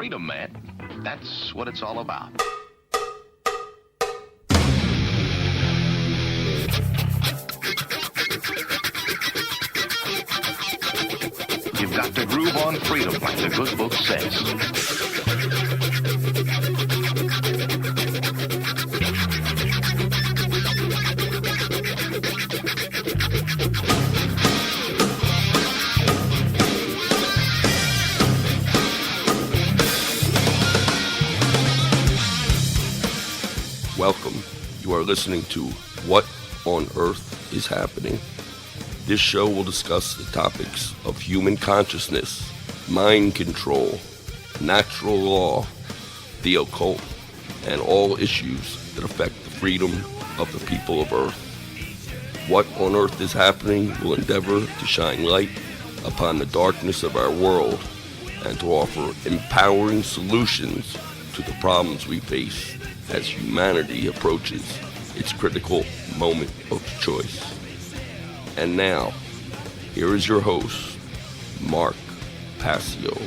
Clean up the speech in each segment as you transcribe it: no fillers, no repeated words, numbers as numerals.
freedom, man. That's what it's all about. You've got to groove on freedom, like the good book says. Welcome. You are listening to What on Earth is Happening. This show will discuss the topics of human consciousness, mind control, natural law, the occult, and all issues that affect the freedom of the people of Earth. What on Earth is Happening will endeavor to shine light upon the darkness of our world and to offer empowering solutions to the problems we face as humanity approaches its critical moment of choice. And now, here is your host, Mark Passio.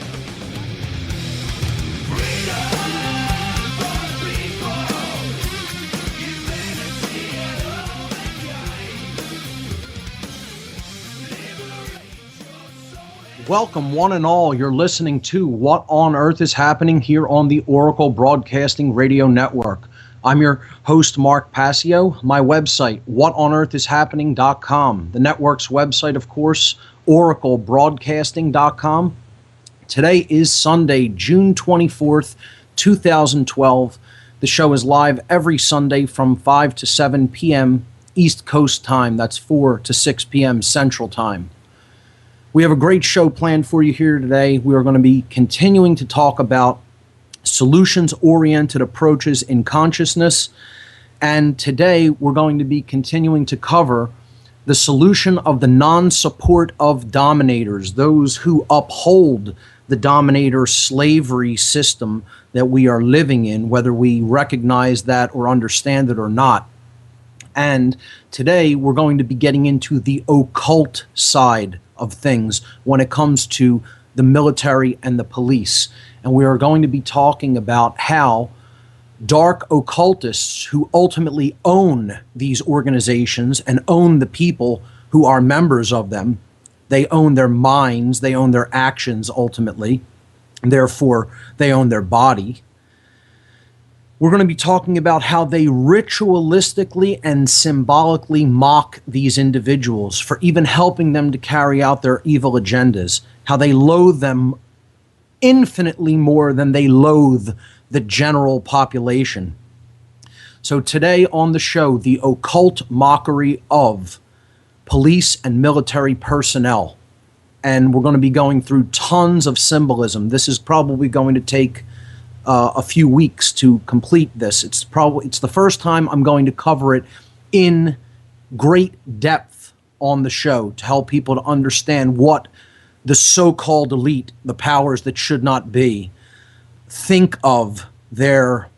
Welcome, one and all. You're listening to What on Earth is Happening here on the Oracle Broadcasting Radio Network. I'm your host, Mark Passio. My website, whatonearthishappening.com. The network's website, of course, oraclebroadcasting.com. Today is Sunday, June 24th, 2012. The show is live every Sunday from 5 to 7 p.m. East Coast time. That's 4 to 6 p.m. Central time. We have a great show planned for you here today. We are going to be continuing to talk about solutions-oriented approaches in consciousness. And today we're going to be continuing to cover the solution of the non-support of dominators, those who uphold the dominator slavery system that we are living in, whether we recognize that or understand it or not. And today we're going to be getting into the occult side of things when it comes to the military and the police. And we are going to be talking about how dark occultists who ultimately own these organizations and own the people who are members of them, they own their minds, they own their actions ultimately, and therefore they own their body. We're going to be talking about how they ritualistically and symbolically mock these individuals for even helping them to carry out their evil agendas, how they loathe them infinitely more than they loathe the general population. So today on the show, the occult mockery of police and military personnel. And we're going to be going through tons of symbolism. This is probably going to take a few weeks to complete this. It's the first time I'm going to cover it in great depth on the show to help people to understand what the so-called elite, the powers that should not be, think of their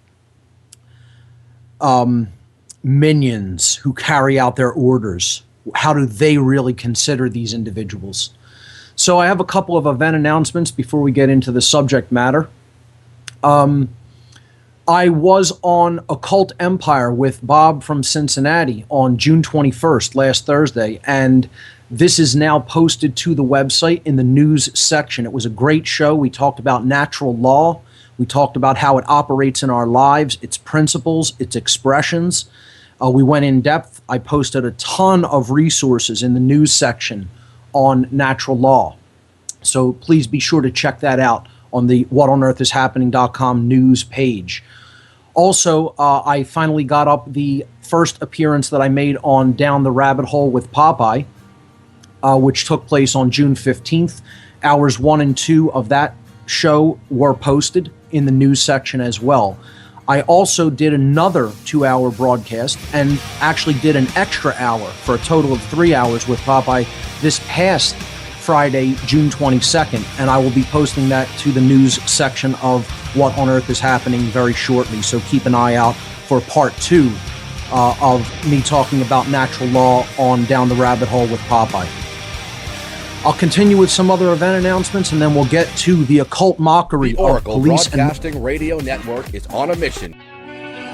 minions who carry out their orders. How do they really consider these individuals? So I have a couple of event announcements before we get into the subject matter. I was on Occult Empire with Bob from Cincinnati on June 21st, last Thursday, and this is now posted to the website in the news section. It was a great show. We talked about natural law. We talked about how it operates in our lives, its principles, its expressions. We went in depth. I posted a ton of resources in the news section on natural law. So please be sure to check that out on the whatonearthishappening.com news page. Also, I finally got up the first appearance that I made on Down the Rabbit Hole with Popeye, which took place on June 15th. Hours 1 and 2 of that show were posted in the news section as well. I also did another 2-hour broadcast and actually did an extra hour for a total of 3 hours with Popeye this past Friday, June 22nd, and I will be posting that to the news section of What on Earth is Happening very shortly. So keep an eye out for part 2 of me talking about natural law on Down the Rabbit Hole with Popeye. I'll continue with some other event announcements, and then we'll get to the occult mockery The of Oracle police Broadcasting Radio Network is on a mission.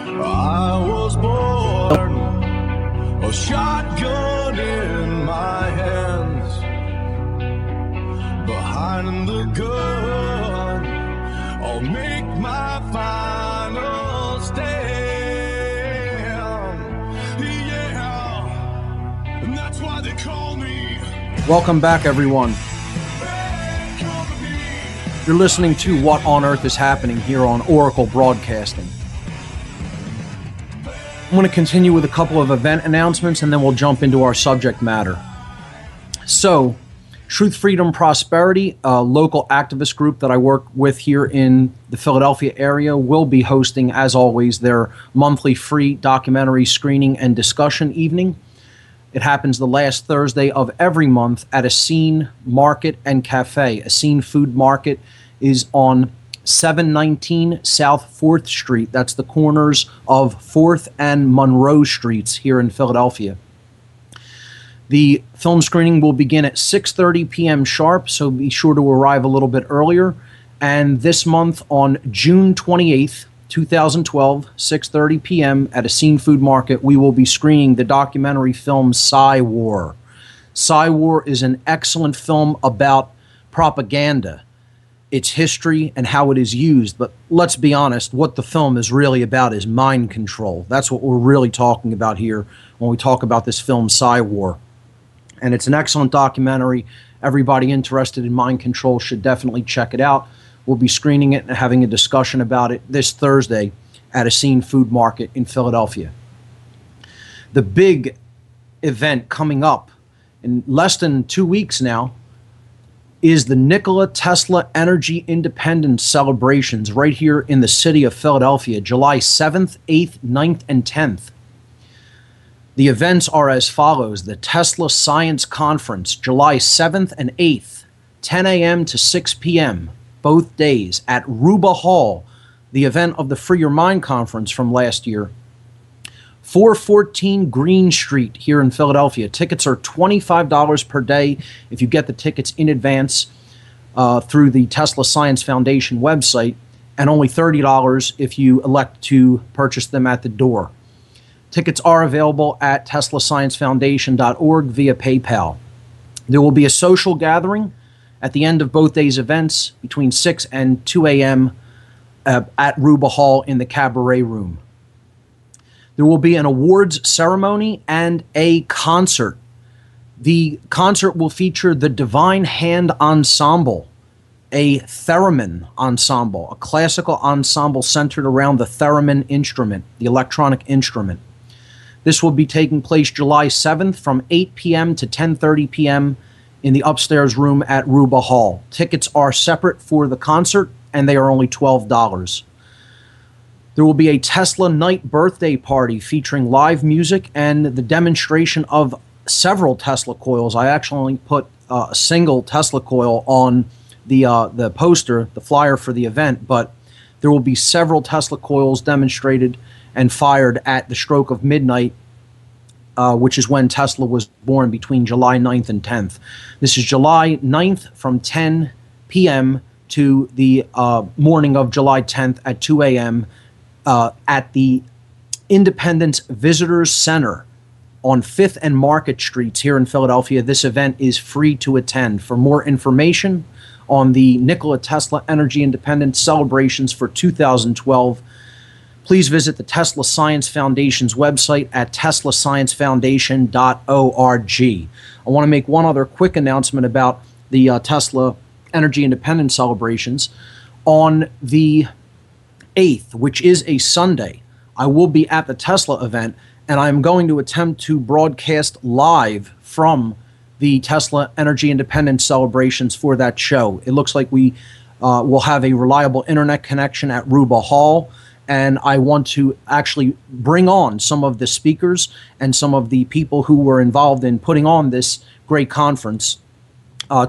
I was born, a shotgun in my hands. Behind the gun, I'll make my final stand. Yeah, and that's why they call me. Welcome back, everyone. You're listening to What on Earth is Happening here on Oracle Broadcasting. I'm going to continue with a couple of event announcements, and then we'll jump into our subject matter. So, Truth, Freedom, Prosperity, a local activist group that I work with here in the Philadelphia area, will be hosting, as always, their monthly free documentary screening and discussion evening. It happens the last Thursday of every month at Essene Market and Cafe. Essene Food Market is on 719 South 4th Street. That's the corners of 4th and Monroe Streets here in Philadelphia. The film screening will begin at 6:30 p.m. sharp, so be sure to arrive a little bit earlier. And this month on June 28th, 2012, 6:30 p.m. at Essene Food Market, we will be screening the documentary film Psy War. Psy War is an excellent film about propaganda, its history, and how it is used. But let's be honest, what the film is really about is mind control. That's what we're really talking about here when we talk about this film Psy War. And it's an excellent documentary. Everybody interested in mind control should definitely check it out. We'll be screening it and having a discussion about it this Thursday at Essene Food Market in Philadelphia. The big event coming up in less than 2 weeks now is the Nikola Tesla Energy Independence celebrations right here in the city of Philadelphia, July 7th, 8th, 9th, and 10th. The events are as follows. The Tesla Science Conference, July 7th and 8th, 10 a.m. to 6 p.m., both days at Ruba Hall, the event of the Free Your Mind conference from last year. 414 Green Street here in Philadelphia. Tickets are $25 per day if you get the tickets in advance through the Tesla Science Foundation website, and only $30 if you elect to purchase them at the door. Tickets are available at teslasciencefoundation.org via PayPal. There will be a social gathering at the end of both days' events between 6 and 2 a.m. At Ruba Hall in the Cabaret Room. There will be an awards ceremony and a concert. The concert will feature the Divine Hand Ensemble, a theremin ensemble, a classical ensemble centered around the theremin instrument, the electronic instrument. This will be taking place July 7th from 8 p.m. to 10:30 p.m. in the upstairs room at Ruba Hall. Tickets are separate for the concert, and they are only $12. There will be a Tesla night birthday party featuring live music and the demonstration of several Tesla coils. I actually put a single Tesla coil on the poster, the flyer for the event, but there will be several Tesla coils demonstrated and fired at the stroke of midnight, which is when Tesla was born, between July 9th and 10th. This is July 9th from 10 p.m. to the morning of July 10th at 2 a.m. At the Independence Visitors Center on 5th and Market Streets here in Philadelphia. This event is free to attend. For more information on the Nikola Tesla Energy Independence celebrations for 2012, please visit the Tesla Science Foundation's website at teslasciencefoundation.org. I want to make one other quick announcement about the Tesla Energy Independence celebrations. On the 8th, which is a Sunday, I will be at the Tesla event, and I'm going to attempt to broadcast live from the Tesla Energy Independence celebrations for that show. It looks like we will have a reliable internet connection at Ruba Hall, and I want to actually bring on some of the speakers and some of the people who were involved in putting on this great conference.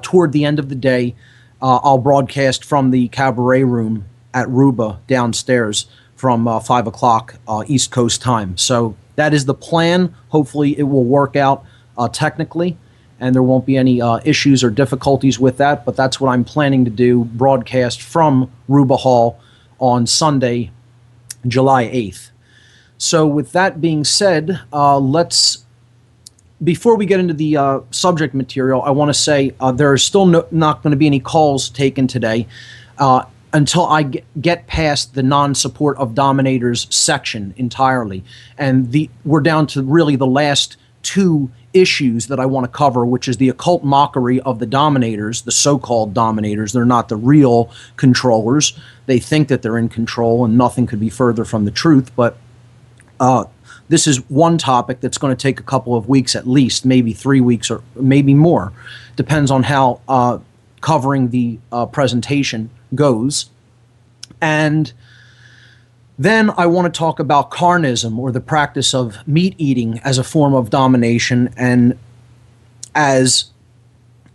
Toward the end of the day, I'll broadcast from the Cabaret Room at Ruba downstairs from 5 o'clock East Coast time. So that is the plan. Hopefully it will work out technically, and there won't be any issues or difficulties with that, but that's what I'm planning to do, broadcast from Ruba Hall on Sunday, July 8th. So with that being said, before we get into the subject material, I want to say there are still not going to be any calls taken today until I get past the non-support of dominators section entirely. And we're down to really the last two issues that I want to cover, which is the occult mockery of the dominators, the so-called dominators. They're not the real controllers. They think that they're in control, and nothing could be further from the truth. But this is one topic that's going to take a couple of weeks at least, maybe 3 weeks or maybe more. Depends on how covering the presentation goes. And then I want to talk about carnism, or the practice of meat eating as a form of domination and as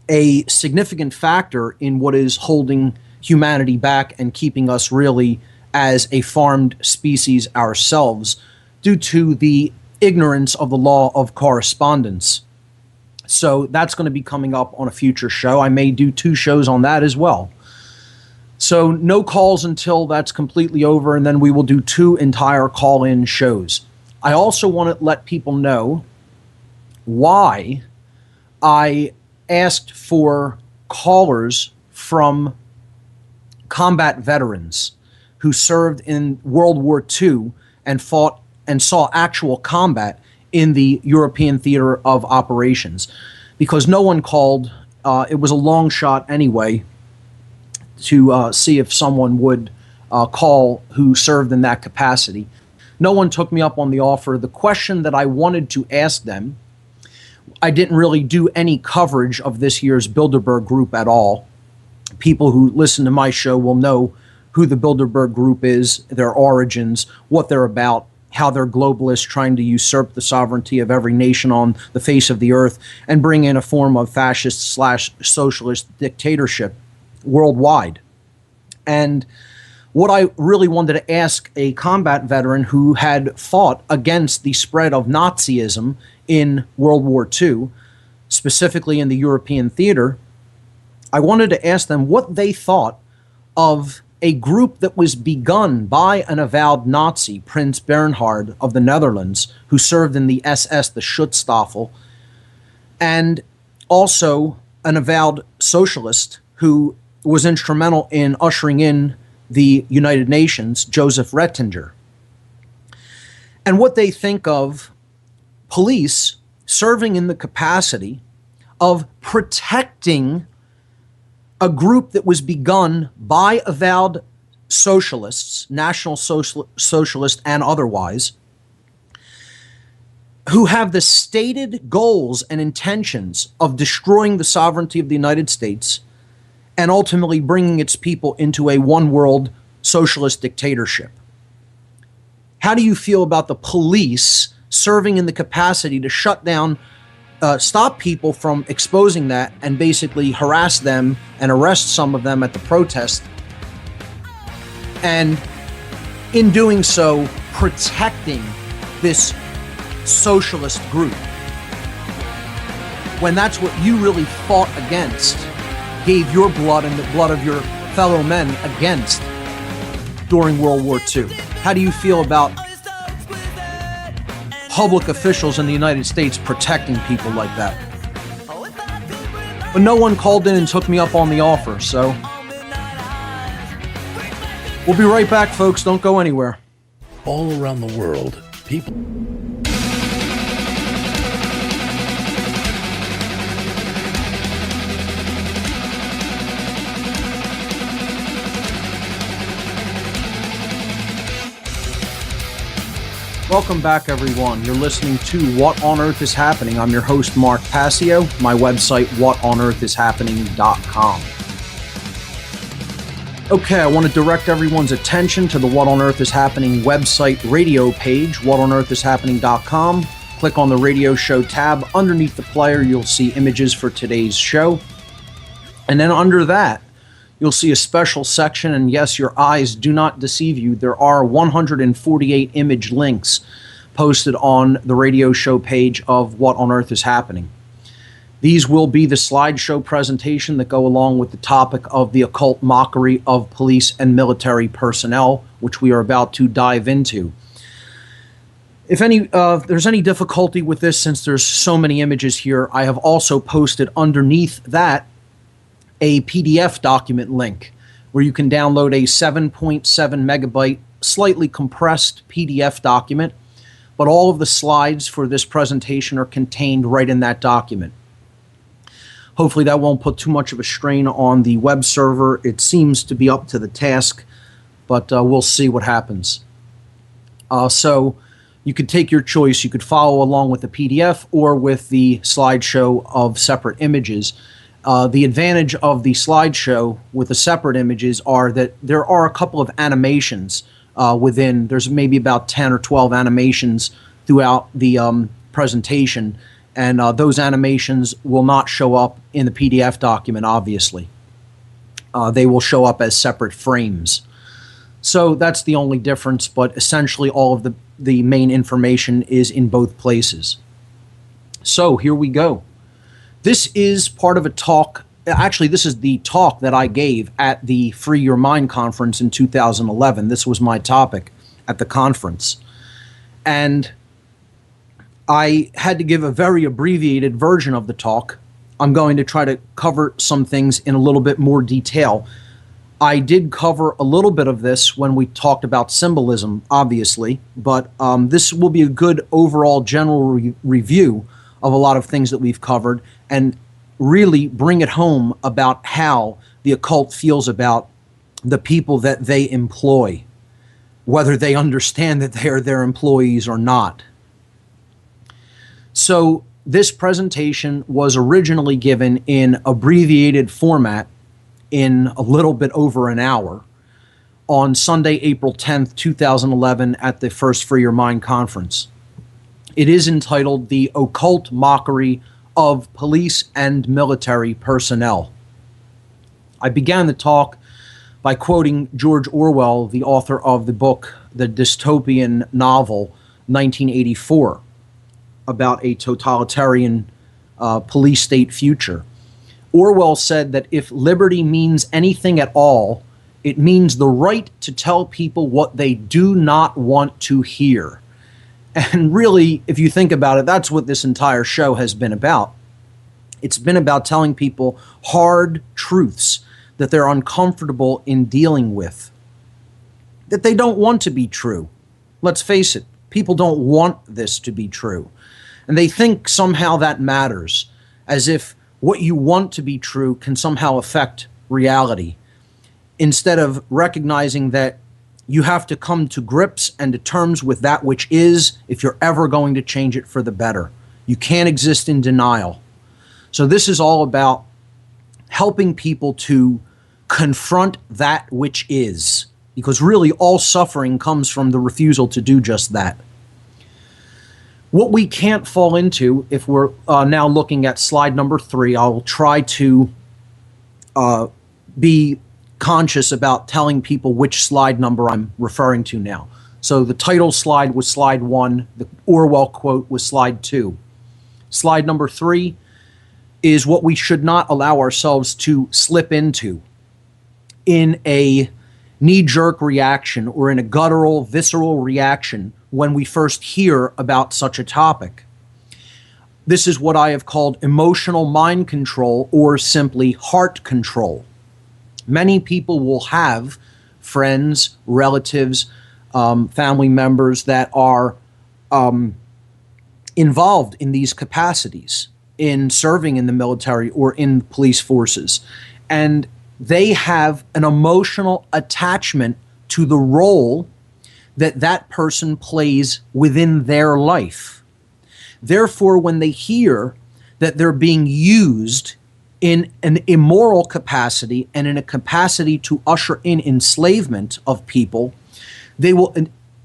a significant factor in what is holding humanity back and keeping us really as a farmed species ourselves, due to the ignorance of the law of correspondence. So that's going to be coming up on a future show. I may do 2 shows on that as well. So no calls until that's completely over, and then we will do 2 entire call-in shows. I also want to let people know why I asked for callers from combat veterans who served in World War II and fought and saw actual combat in the European theater of operations, because no one called. It was a long shot anyway to see if someone would call who served in that capacity. No one took me up on the offer. The question that I wanted to ask them, I didn't really do any coverage of this year's Bilderberg group at all. People who listen to my show will know who the Bilderberg group is, their origins, what they're about, how they're globalists trying to usurp the sovereignty of every nation on the face of the earth and bring in a form of fascist/socialist dictatorship worldwide. And what I really wanted to ask a combat veteran who had fought against the spread of Nazism in World War II, specifically in the European theater, I wanted to ask them what they thought of a group that was begun by an avowed Nazi, Prince Bernhard of the Netherlands, who served in the SS, the Schutzstaffel, and also an avowed socialist who was instrumental in ushering in the United Nations, Joseph Rettinger. And what they think of police serving in the capacity of protecting a group that was begun by avowed socialists, National Socialist and otherwise, who have the stated goals and intentions of destroying the sovereignty of the United States and ultimately bringing its people into a one-world socialist dictatorship. How do you feel about the police serving in the capacity to shut down, stop people from exposing that, and basically harass them and arrest some of them at the protest, and in doing so, protecting this socialist group, when that's what you really fought against, gave your blood and the blood of your fellow men against during World War II? How do you feel about public officials in the United States protecting people like that? But no one called in and took me up on the offer, so we'll be right back, folks. Don't go anywhere. All around the world, people... Welcome back, everyone. You're listening to What on Earth is Happening. I'm your host, Mark Passio. My website, whatonearthishappening.com. Okay, I want to direct everyone's attention to the What on Earth is Happening website radio page, whatonearthishappening.com. Click on the radio show tab. Underneath the player, you'll see images for today's show. And then under that, you'll see a special section, and yes, your eyes do not deceive you. There are 148 image links posted on the radio show page of What on Earth is Happening. These will be the slideshow presentation that go along with the topic of the occult mockery of police and military personnel, which we are about to dive into. If there's any difficulty with this, since there's so many images here, I have also posted underneath that a PDF document link where you can download a 7.7 megabyte, slightly compressed PDF document, but all of the slides for this presentation are contained right in that document. Hopefully that won't put too much of a strain on the web server. It seems to be up to the task, but we'll see what happens. So you could take your choice. You could follow along with the PDF or with the slideshow of separate images. The advantage of the slideshow with the separate images are that there are a couple of animations within. There's maybe about 10 or 12 animations throughout the presentation, and those animations will not show up in the PDF document, obviously. They will show up as separate frames. So that's the only difference, but essentially all of the main information is in both places. So here we go. This is part of a talk. Actually, this is the talk that I gave at the Free Your Mind conference in 2011. This was my topic at the conference. And I had to give a very abbreviated version of the talk. I'm going to try to cover some things in a little bit more detail. I did cover a little bit of this when we talked about symbolism, obviously, but this will be a good overall general review of a lot of things that we've covered and really bring it home about how the occult feels about the people that they employ, whether they understand that they are their employees or not. So this presentation was originally given in abbreviated format in a little bit over an hour on Sunday, April 10th, 2011 at the first Free Your Mind conference. It is entitled The Occult Mockery of Police and Military Personnel. I began the talk by quoting George Orwell, the author of the book, the dystopian novel 1984, about a totalitarian police state future. Orwell said that if liberty means anything at all, it means the right to tell people what they do not want to hear. And really, if you think about it, that's what this entire show has been about. It's been about telling people hard truths that they're uncomfortable in dealing with, that they don't want to be true. Let's face it, people don't want this to be true. And they think somehow that matters, as if what you want to be true can somehow affect reality, instead of recognizing that you have to come to grips and to terms with that which is if you're ever going to change it for the better. You can't exist in denial. So this is all about helping people to confront that which is, because really all suffering comes from the refusal to do just that. What we can't fall into, if we're now looking at slide number 3, I'll try to be conscious about telling people which slide number I'm referring to now. So the title slide was slide 1, the Orwell quote was slide 2. Slide number 3 is what we should not allow ourselves to slip into in a knee-jerk reaction or in a guttural, visceral reaction when we first hear about such a topic. This is what I have called emotional mind control, or simply heart control. Many people will have friends, relatives, family members that are involved in these capacities, in serving in the military or in police forces. And they have an emotional attachment to the role that that person plays within their life. Therefore, when they hear that they're being used in an immoral capacity and in a capacity to usher in enslavement of people, they will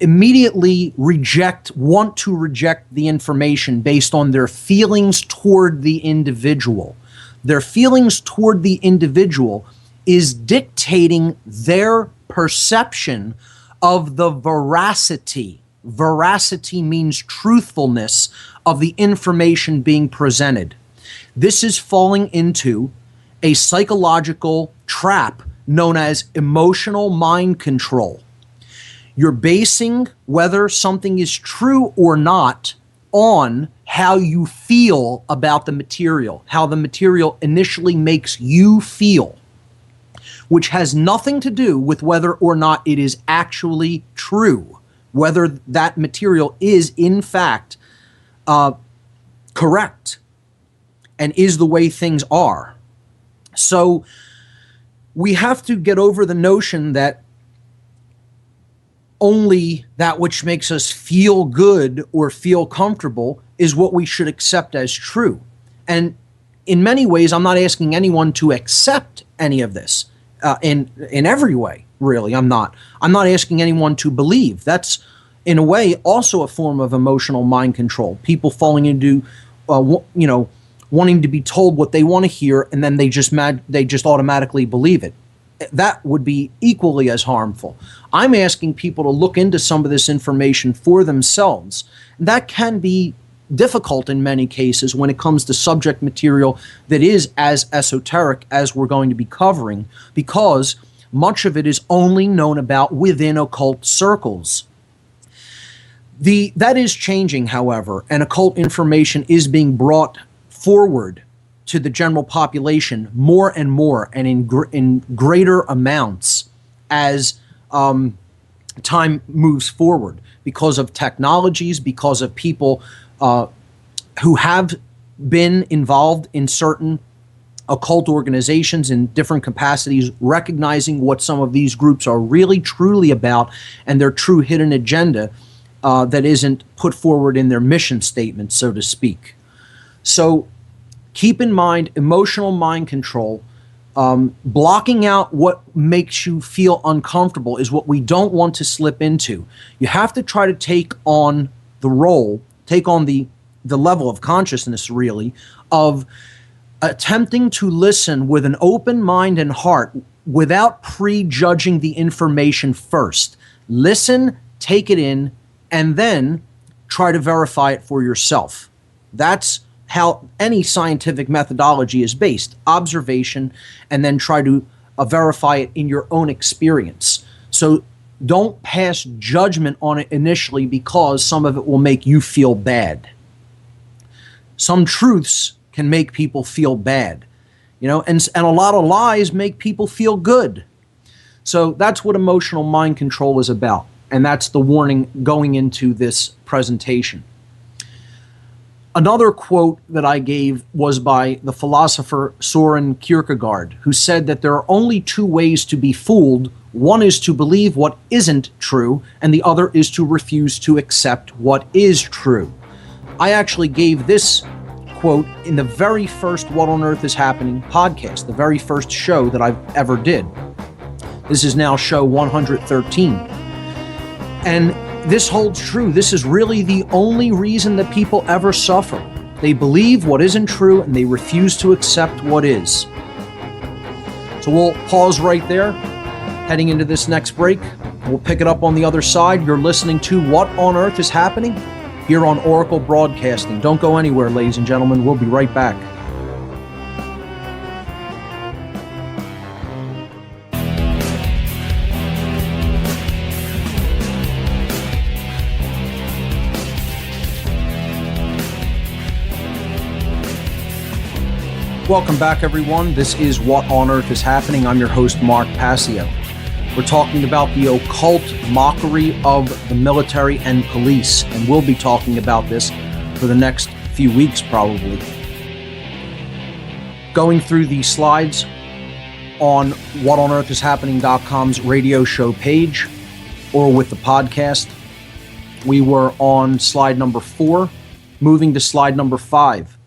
immediately want to reject the information based on their feelings toward the individual. Their feelings toward the individual is dictating their perception of the veracity. Veracity means truthfulness of the information being presented. This is falling into a psychological trap known as emotional mind control. You're basing whether something is true or not on how you feel about the material, how the material initially makes you feel, which has nothing to do with whether or not it is actually true, whether that material is in fact correct and is the way things are. So we have to get over the notion that only that which makes us feel good or feel comfortable is what we should accept as true. And in many ways, I'm not asking anyone to accept any of this in every way, really. I'm not asking anyone to believe. That's, in a way, also a form of emotional mind control. People falling into, wanting to be told what they want to hear, and then they just automatically believe it. That would be equally as harmful. I'm asking people to look into some of this information for themselves. That can be difficult in many cases when it comes to subject material that is as esoteric as we're going to be covering, because much of it is only known about within occult circles. That is changing, however, and occult information is being brought forward to the general population more and more and in greater amounts as time moves forward, because of technologies, because of people who have been involved in certain occult organizations in different capacities, recognizing what some of these groups are really truly about and their true hidden agenda that isn't put forward in their mission statement, so to speak. So keep in mind, emotional mind control, blocking out what makes you feel uncomfortable is what we don't want to slip into. You have to try to take on the level of consciousness, really, of attempting to listen with an open mind and heart without prejudging the information first. Listen, take it in, and then try to verify it for yourself. That's how any scientific methodology is based: observation, and then try to verify it in your own experience. So don't pass judgment on it initially, because some of it will make you feel bad. Some truths can make people feel bad, and a lot of lies make people feel good. So that's what emotional mind control is about, and that's the warning going into this presentation. Another quote that I gave was by the philosopher Soren Kierkegaard, who said that there are only two ways to be fooled. One is to believe what isn't true, and the other is to refuse to accept what is true. I actually gave this quote in the very first What on Earth is Happening podcast, the very first show that I've ever did. This is now show 113. And this holds true. This is really the only reason that people ever suffer. They believe what isn't true and they refuse to accept what is. So we'll pause right there, heading into this next break. We'll pick it up on the other side. You're listening to What on Earth is Happening here on Oracle Broadcasting. Don't go anywhere, ladies and gentlemen. We'll be right back. Welcome back, everyone. This is What on Earth is Happening. I'm your host, Mark Passio. We're talking about the occult mockery of the military and police, and we'll be talking about this for the next few weeks, probably. Going through the slides on whatonearthishappening.com's radio show page, or with the podcast, we were on slide number 4, moving to slide number 5.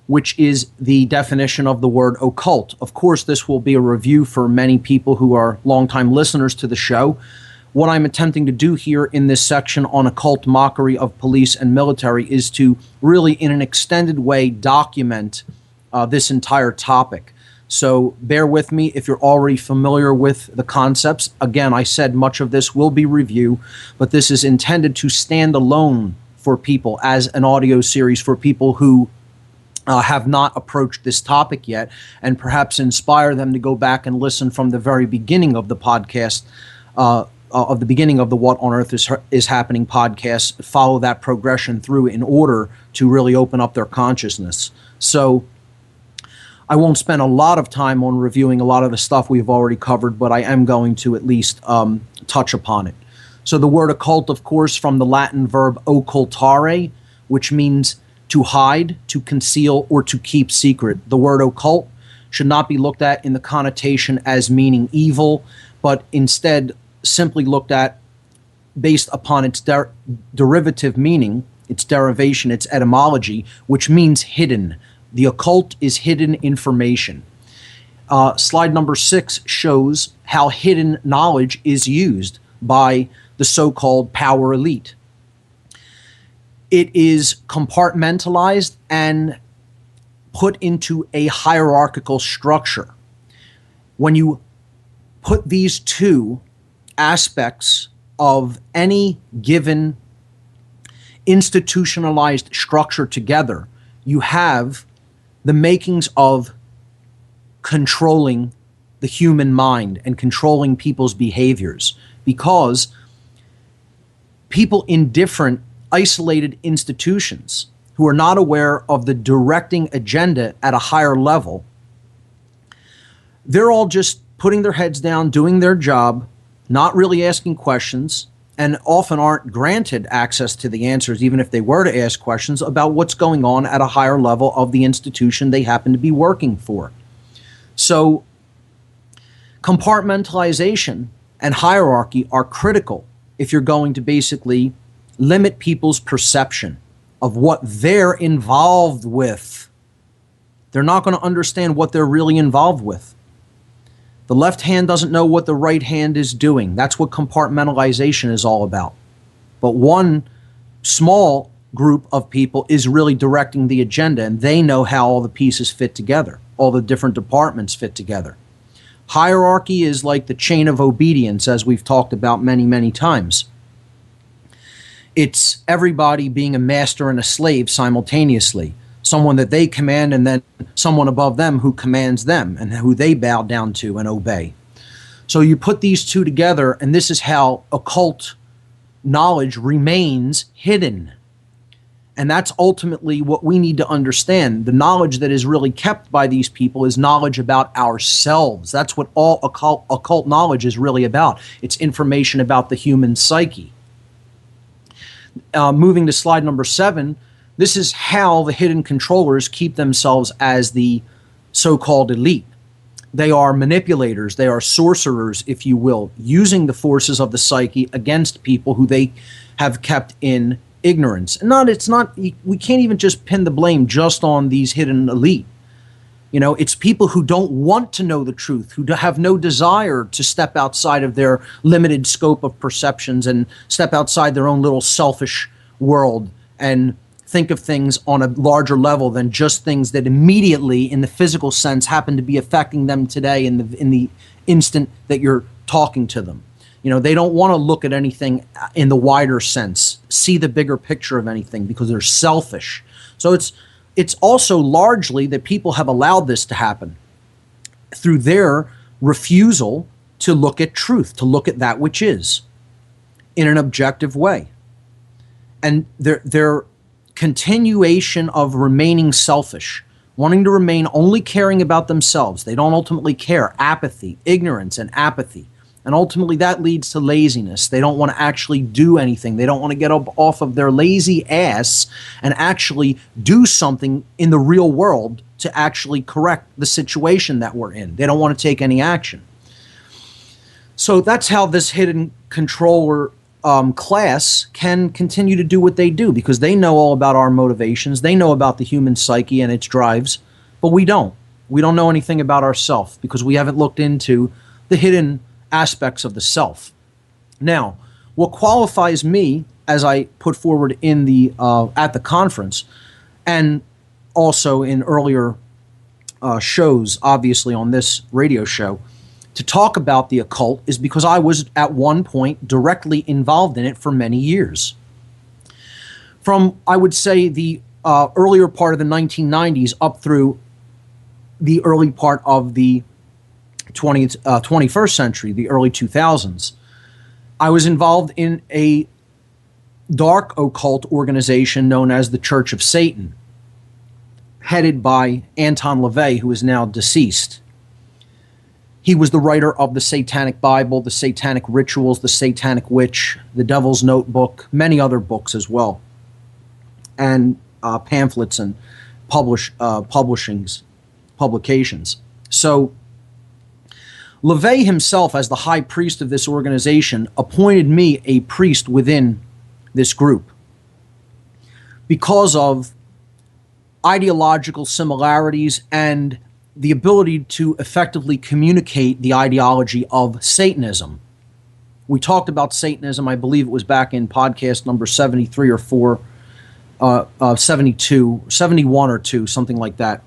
Which is the definition of the word occult. Of course, this will be a review for many people who are longtime listeners to the show. What I'm attempting to do here in this section on occult mockery of police and military is to really, in an extended way, document this entire topic. So bear with me if you're already familiar with the concepts. Again, I said much of this will be review, but this is intended to stand alone for people as an audio series for people who have not approached this topic yet, and perhaps inspire them to go back and listen from the very beginning of the podcast, of the beginning of the What on Earth is Happening podcast, follow that progression through in order to really open up their consciousness. So I won't spend a lot of time on reviewing a lot of the stuff we've already covered, but I am going to at least touch upon it. So the word occult, of course, from the Latin verb occultare, which means to hide, to conceal, or to keep secret. The word occult should not be looked at in the connotation as meaning evil, but instead simply looked at based upon its derivative meaning, its derivation, its etymology, which means hidden. The occult is hidden information. Slide number 6 shows how hidden knowledge is used by the so-called power elite. It is compartmentalized and put into a hierarchical structure. When you put these two aspects of any given institutionalized structure together, you have the makings of controlling the human mind and controlling people's behaviors, because people in different isolated institutions who are not aware of the directing agenda at a higher level, they're all just putting their heads down, doing their job, not really asking questions, and often aren't granted access to the answers, even if they were to ask questions about what's going on at a higher level of the institution they happen to be working for. So compartmentalization and hierarchy are critical if you're going to basically limit people's perception of what they're involved with. They're not going to understand what they're really involved with. The left hand doesn't know what the right hand is doing. That's what compartmentalization is all about. But one small group of people is really directing the agenda, and they know how all the pieces fit together, all the different departments fit together. Hierarchy is like the chain of obedience, as we've talked about many, many times. It's everybody being a master and a slave simultaneously. Someone that they command, and then someone above them who commands them and who they bow down to and obey. So you put these two together, and this is how occult knowledge remains hidden. And that's ultimately what we need to understand. The knowledge that is really kept by these people is knowledge about ourselves. That's what all occult knowledge is really about. It's information about the human psyche. Moving to slide number 7, this is how the hidden controllers keep themselves as the so-called elite. They are manipulators, they are sorcerers, if you will, using the forces of the psyche against people who they have kept in ignorance. And we can't even just pin the blame just on these hidden elite. You know, it's people who don't want to know the truth, who have no desire to step outside of their limited scope of perceptions and step outside their own little selfish world and think of things on a larger level than just things that immediately, in the physical sense, happen to be affecting them today in the instant that you're talking to them. You know, they don't want to look at anything in the wider sense, see the bigger picture of anything, because they're selfish. So it's also largely that people have allowed this to happen through their refusal to look at truth, to look at that which is in an objective way. And their continuation of remaining selfish, wanting to remain only caring about themselves. They don't ultimately care. Apathy, ignorance, and apathy. And ultimately that leads to laziness. They don't want to actually do anything. They don't want to get up off of their lazy ass and actually do something in the real world to actually correct the situation that we're in. They don't want to take any action. So that's how this hidden controller class can continue to do what they do, because they know all about our motivations. They know about the human psyche and its drives, but we don't. We don't know anything about ourselves because we haven't looked into the hidden aspects of the self. Now, what qualifies me, as I put forward in the at the conference, and also in earlier shows, obviously on this radio show, to talk about the occult is because I was at one point directly involved in it for many years. From, I would say, the earlier part of the 1990s up through the early part of the 21st century, the early 2000s. I was involved in a dark occult organization known as the Church of Satan, headed by Anton LaVey, who is now deceased. He was the writer of the Satanic Bible, the Satanic Rituals, the Satanic Witch, the Devil's Notebook, many other books as well, and pamphlets and publications. So LaVey himself, as the high priest of this organization, appointed me a priest within this group because of ideological similarities and the ability to effectively communicate the ideology of Satanism. We talked about Satanism, I believe it was back in podcast number 73 or 4, 72, 71 or 2, something like that.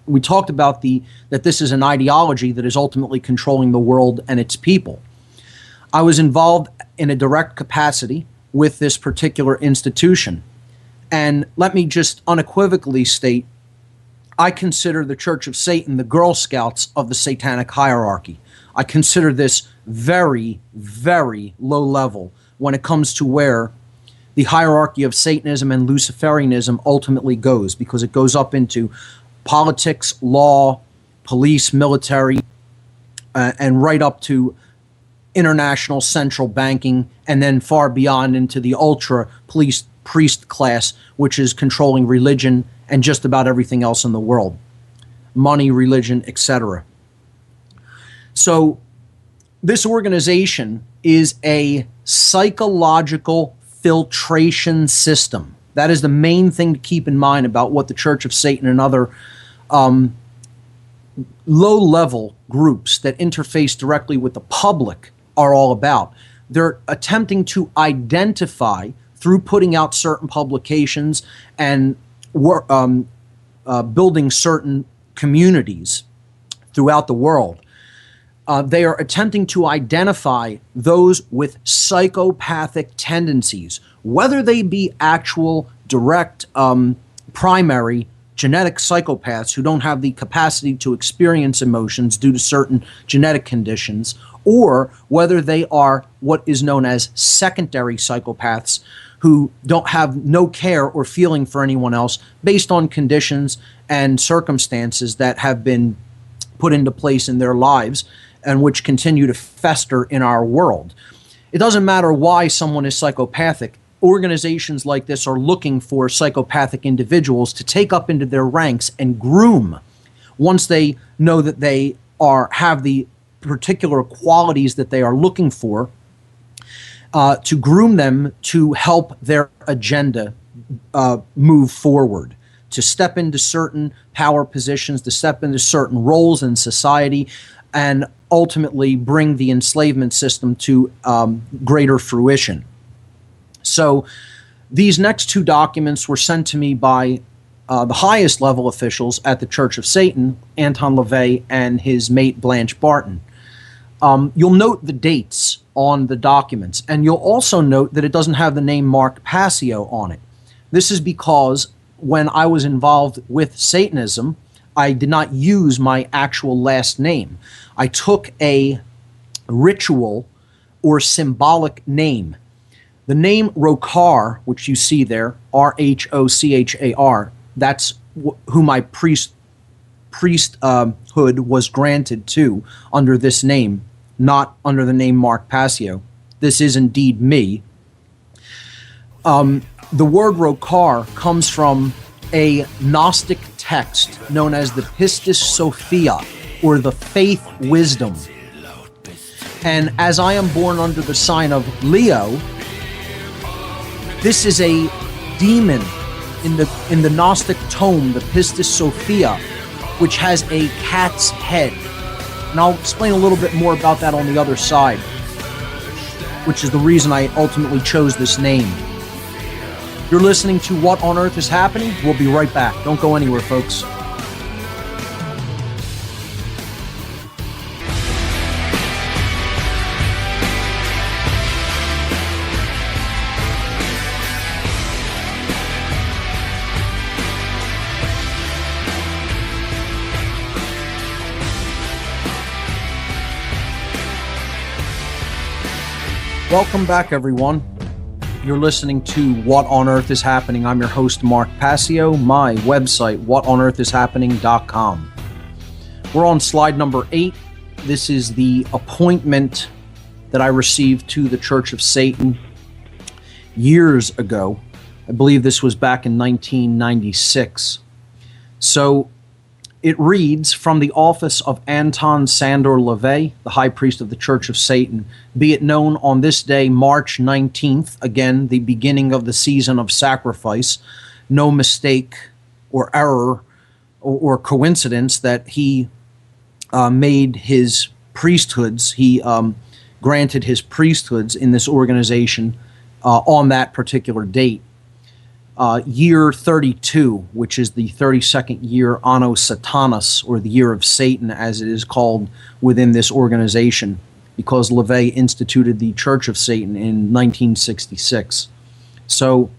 We talked about that this is an ideology that is ultimately controlling the world and its people. I was involved in a direct capacity with this particular institution. And let me just unequivocally state, I consider the Church of Satan the Girl Scouts of the satanic hierarchy. I consider this very, very low level when it comes to where the hierarchy of Satanism and Luciferianism ultimately goes, because it goes up into politics, law, police, military, and right up to international central banking, and then far beyond into the ultra priest class, which is controlling religion and just about everything else in the world. Money, religion, etc. So this organization is a psychological filtration system. That is the main thing to keep in mind about what the Church of Satan and other low-level groups that interface directly with the public are all about. They're attempting to identify, through putting out certain publications and building certain communities throughout the world, they are attempting to identify those with psychopathic tendencies, whether they be actual, direct, primary genetic psychopaths who don't have the capacity to experience emotions due to certain genetic conditions, or whether they are what is known as secondary psychopaths who don't have no care or feeling for anyone else based on conditions and circumstances that have been put into place in their lives and which continue to fester in our world. It doesn't matter why someone is psychopathic. Organizations like this are looking for psychopathic individuals to take up into their ranks and groom once they know that they have the particular qualities that they are looking for, to groom them to help their agenda move forward, to step into certain power positions, to step into certain roles in society, and ultimately bring the enslavement system to greater fruition. So these next two documents were sent to me by the highest level officials at the Church of Satan, Anton LaVey and his mate Blanche Barton. You'll note the dates on the documents, and you'll also note that it doesn't have the name Mark Passio on it. This is because when I was involved with Satanism, I did not use my actual last name. I took a ritual or symbolic name. The name Rochar, which you see there, R-H-O-C-H-A-R, that's who my priesthood was granted to under this name, not under the name Mark Passio. This is indeed me. The word Rochar comes from a Gnostic text known as the Pistis Sophia, or the Faith Wisdom. And as I am born under the sign of Leo, this is a demon in the Gnostic tome, the Pistis Sophia, which has a cat's head. And I'll explain a little bit more about that on the other side, which is the reason I ultimately chose this name. You're listening to What on Earth is Happening? We'll be right back. Don't go anywhere, folks. Welcome back, everyone. You're listening to What on Earth is Happening. I'm your host, Mark Passio. My website, whatonearthishappening.com. We're on slide number 8. This is the appointment that I received to the Church of Satan years ago. I believe this was back in 1996. So it reads, from the office of Anton Sandor LaVey, the high priest of the Church of Satan, be it known on this day, March 19th, again, the beginning of the season of sacrifice, no mistake or error or coincidence that he made his priesthoods, he granted his priesthoods in this organization on that particular date. Year 32, which is the 32nd year Anno Satanas, or the year of Satan, as it is called within this organization, because LaVey instituted the Church of Satan in 1966. So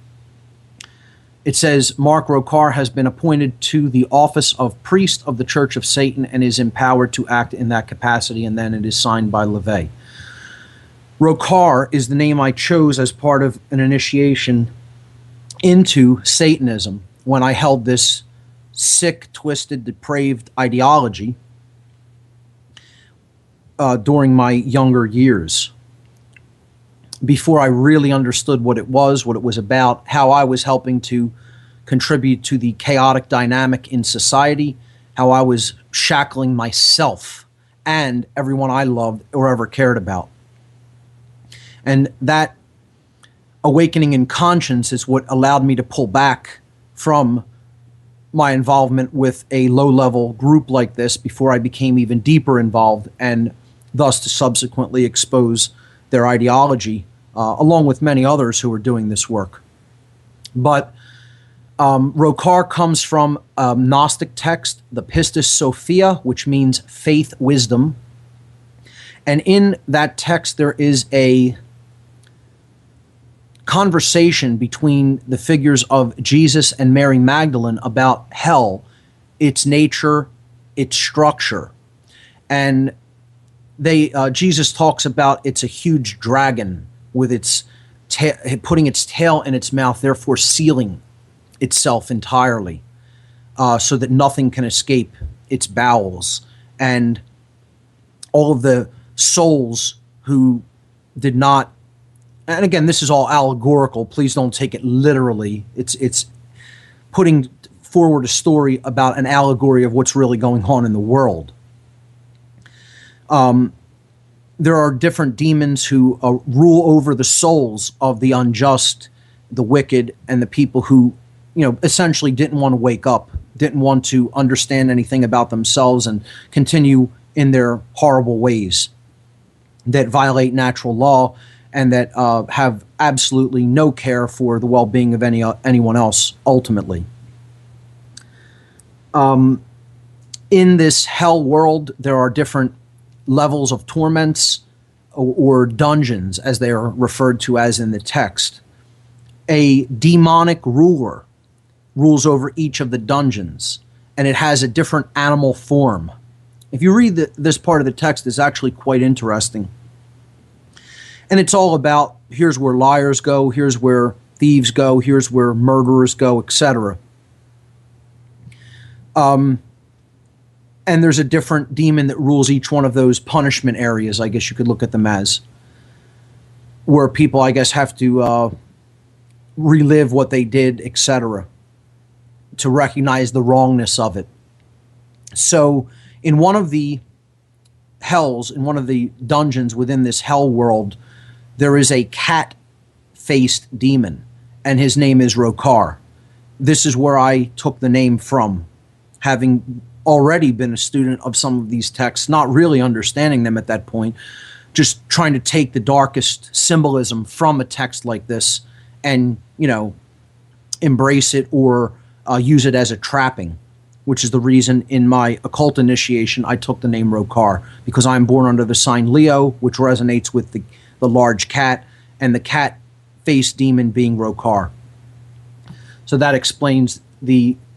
it says, Mark Rokar has been appointed to the office of priest of the Church of Satan and is empowered to act in that capacity, and then it is signed by LaVey. Rokar is the name I chose as part of an initiation into Satanism when I held this sick, twisted, depraved ideology during my younger years. Before I really understood what it was about, how I was helping to contribute to the chaotic dynamic in society, how I was shackling myself and everyone I loved or ever cared about. And that awakening in conscience is what allowed me to pull back from my involvement with a low-level group like this before I became even deeper involved, and thus to subsequently expose their ideology, along with many others who are doing this work. But Rokar comes from a Gnostic text, the Pistis Sophia, which means faith wisdom. And in that text there is a conversation between the figures of Jesus and Mary Magdalene about hell, its nature, its structure. And Jesus talks about it's a huge dragon with its putting its tail in its mouth, therefore sealing itself entirely, so that nothing can escape its bowels. And all of the souls who did not, and again, this is all allegorical, please don't take it literally. It's putting forward a story about an allegory of what's really going on in the world. There are different demons who rule over the souls of the unjust, the wicked, and the people who, essentially didn't want to wake up, didn't want to understand anything about themselves and continue in their horrible ways that violate natural law and that have absolutely no care for the well-being of anyone else, ultimately. In this hell world, there are different levels of torments or dungeons, as they are referred to as in the text. A demonic ruler rules over each of the dungeons, and it has a different animal form. If you read this part of the text, it's actually quite interesting. And it's all about, here's where liars go, here's where thieves go, here's where murderers go, etc. And there's a different demon that rules each one of those punishment areas, I guess you could look at them as, where people, I guess, have to relive what they did, etc., to recognize the wrongness of it. So in one of the hells, in one of the dungeons within this hell world, there is a cat-faced demon, and his name is Rokar. This is where I took the name from, having already been a student of some of these texts, not really understanding them at that point, just trying to take the darkest symbolism from a text like this and, embrace it or use it as a trapping, which is the reason in my occult initiation I took the name Rokar, because I'm born under the sign Leo, which resonates with the large cat, and the cat-faced demon being Rokar. So that explains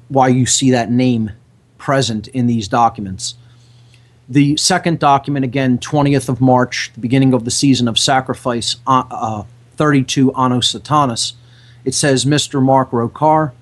why you see that name present in these documents. The second document, again, 20th of March, the beginning of the season of sacrifice, 32 Anno Satanas. It says, Mr. Mark Rokar,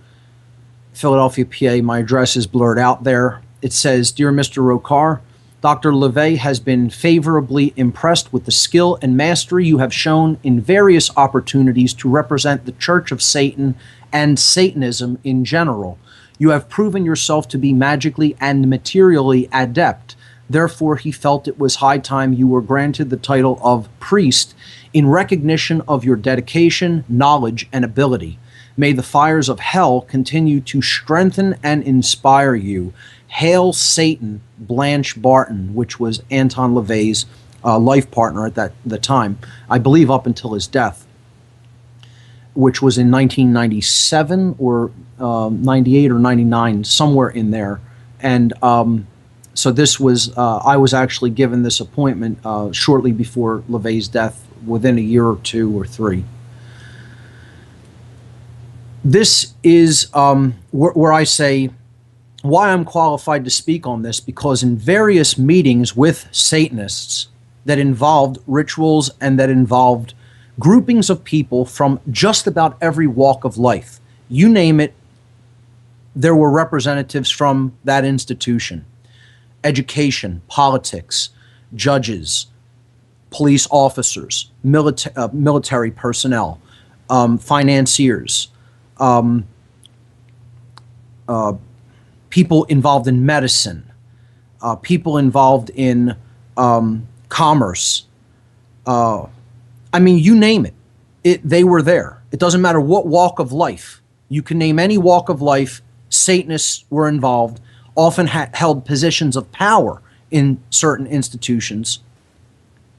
Philadelphia, PA. My address is blurred out there. It says, Dear Mr. Rokar, Dr. LeVay has been favorably impressed with the skill and mastery you have shown in various opportunities to represent the Church of Satan and Satanism in general. You have proven yourself to be magically and materially adept. Therefore, he felt it was high time you were granted the title of priest in recognition of your dedication, knowledge, and ability. May the fires of hell continue to strengthen and inspire you. Hail Satan, Blanche Barton, which was Anton LaVey's life partner at the time, I believe up until his death, which was in 1997 or 98 or 99, somewhere in there. And so this was, I was actually given this appointment shortly before LaVey's death, within a year or 2 or 3. This is where I say why I'm qualified to speak on this, because in various meetings with Satanists that involved rituals and that involved groupings of people from just about every walk of life, you name it, there were representatives from that institution. Education, politics, judges, police officers, military personnel, financiers, people involved in medicine, people involved in commerce. I mean, you name it. They were there. It doesn't matter what walk of life. You can name any walk of life. Satanists were involved, often held positions of power in certain institutions.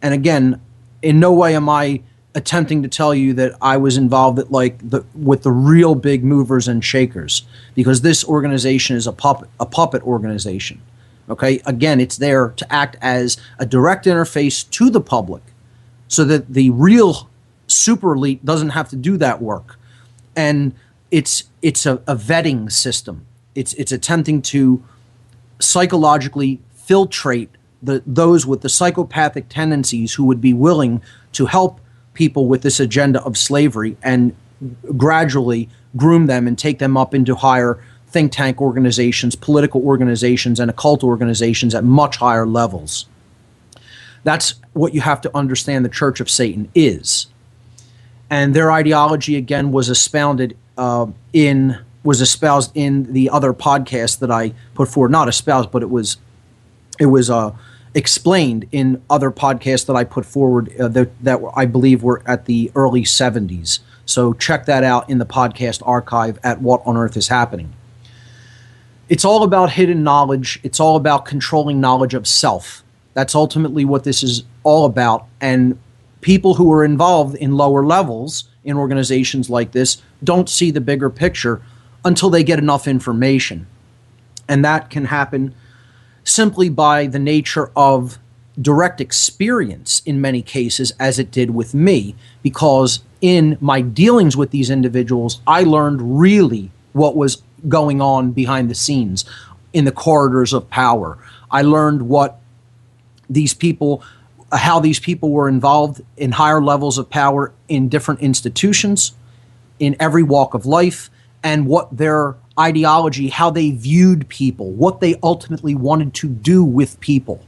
And again, in no way am I attempting to tell you that I was involved with the real big movers and shakers, because this organization is a puppet organization. Okay, again, it's there to act as a direct interface to the public, so that the real super elite doesn't have to do that work. And it's a vetting system. It's attempting to psychologically filtrate those with the psychopathic tendencies who would be willing to help people with this agenda of slavery, and gradually groom them and take them up into higher think tank organizations, political organizations, and occult organizations at much higher levels. That's what you have to understand the Church of Satan is. And their ideology, again, was espoused in the other podcast that I put forward. Not espoused, but it was explained in other podcasts that I put forward that I believe were at the early 70s. So check that out in the podcast archive at What on Earth is Happening. It's all about hidden knowledge. It's all about controlling knowledge of self. That's ultimately what this is all about. And people who are involved in lower levels in organizations like this don't see the bigger picture until they get enough information. And that can happen simply by the nature of direct experience in many cases, as it did with me, because in my dealings with these individuals, I learned really what was going on behind the scenes in the corridors of power. I learned what these people, how these people were involved in higher levels of power in different institutions, in every walk of life, and what their ideology, how they viewed people, what they ultimately wanted to do with people.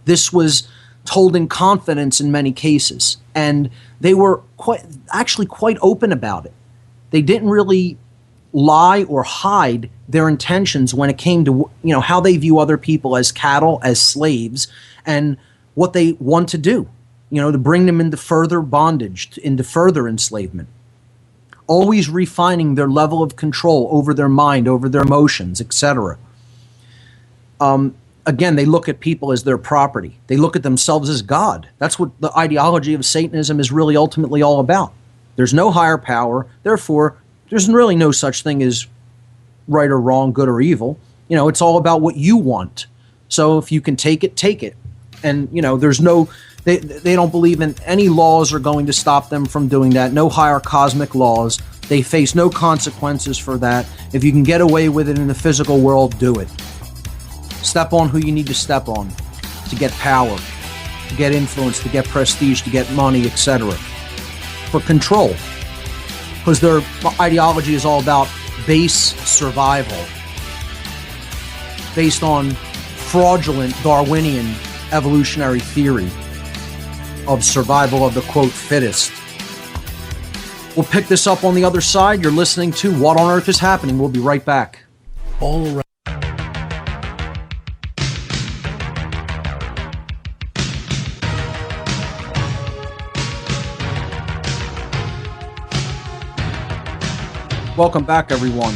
This was told in confidence in many cases, and they were quite open about it. They didn't really lie or hide their intentions when it came to, how they view other people as cattle, as slaves, and what they want to do, to bring them into further bondage, into further enslavement. Always refining their level of control over their mind, over their emotions, etc. Again, they look at people as their property. They look at themselves as God. That's what the ideology of Satanism is really ultimately all about. There's no higher power. Therefore, there's really no such thing as right or wrong, good or evil. It's all about what you want. So if you can take it, take it. And, there's no... They don't believe in any laws are going to stop them from doing that. No higher cosmic laws. They face no consequences for that. If you can get away with it in the physical world, do it. Step on who you need to step on. to get power, to get influence, to get prestige, to get money, etc. For control. Because their ideology is all about base survival, based on fraudulent Darwinian evolutionary theory of survival of the, quote, fittest. We'll pick this up on the other side. You're listening to What on Earth is Happening. We'll be right back. all around. Welcome back, everyone.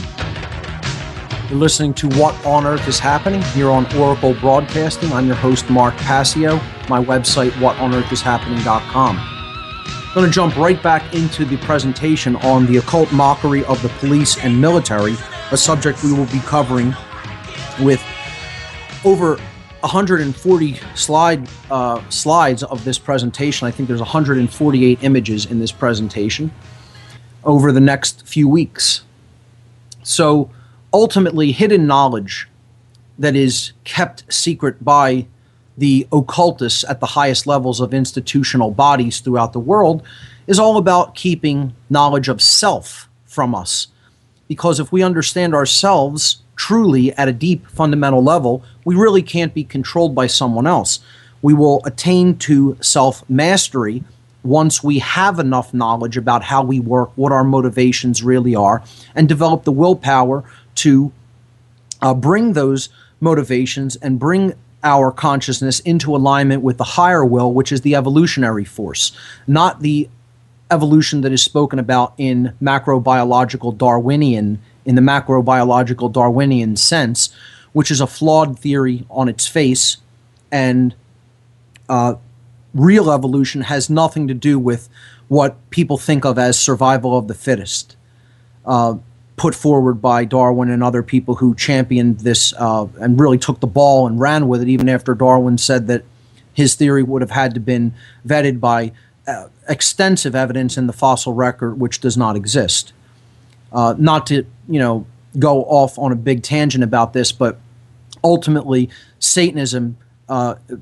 You're listening to What on Earth is Happening here on Oracle Broadcasting. I'm your host, Mark Passio. My website, whatonearthishappening.com. I'm going to jump right back into the presentation on the occult mockery of the police and military, a subject we will be covering with over 140 slides of this presentation. I think there's 148 images in this presentation over the next few weeks. So ultimately, hidden knowledge that is kept secret by the occultists at the highest levels of institutional bodies throughout the world is all about keeping knowledge of self from us. Because if we understand ourselves truly at a deep fundamental level, we really can't be controlled by someone else. We will attain to self-mastery once we have enough knowledge about how we work, what our motivations really are, and develop the willpower to bring those motivations and bring our consciousness into alignment with the higher will, which is the evolutionary force, not the evolution that is spoken about in the macrobiological Darwinian sense, which is a flawed theory on its face, and real evolution has nothing to do with what people think of as survival of the fittest, put forward by Darwin and other people who championed this and really took the ball and ran with it, even after Darwin said that his theory would have had to been vetted by extensive evidence in the fossil record, which does not exist. Not to, go off on a big tangent about this, but ultimately Satanism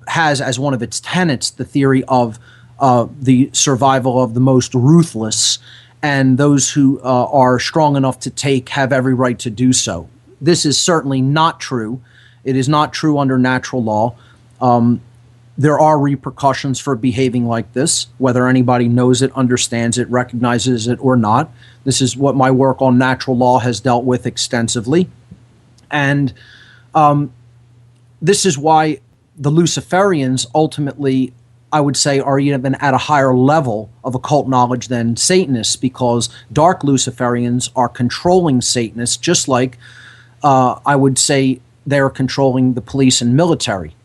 has as one of its tenets the theory of the survival of the most ruthless, and those who are strong enough to take have every right to do so. This is certainly not true. It is not true under natural law. There are repercussions for behaving like this, whether anybody knows it, understands it, recognizes it, or not. This is what my work on natural law has dealt with extensively. And this is why the Luciferians ultimately, I would say, are even at a higher level of occult knowledge than Satanists, because dark Luciferians are controlling Satanists, just like I would say they're controlling the police and military,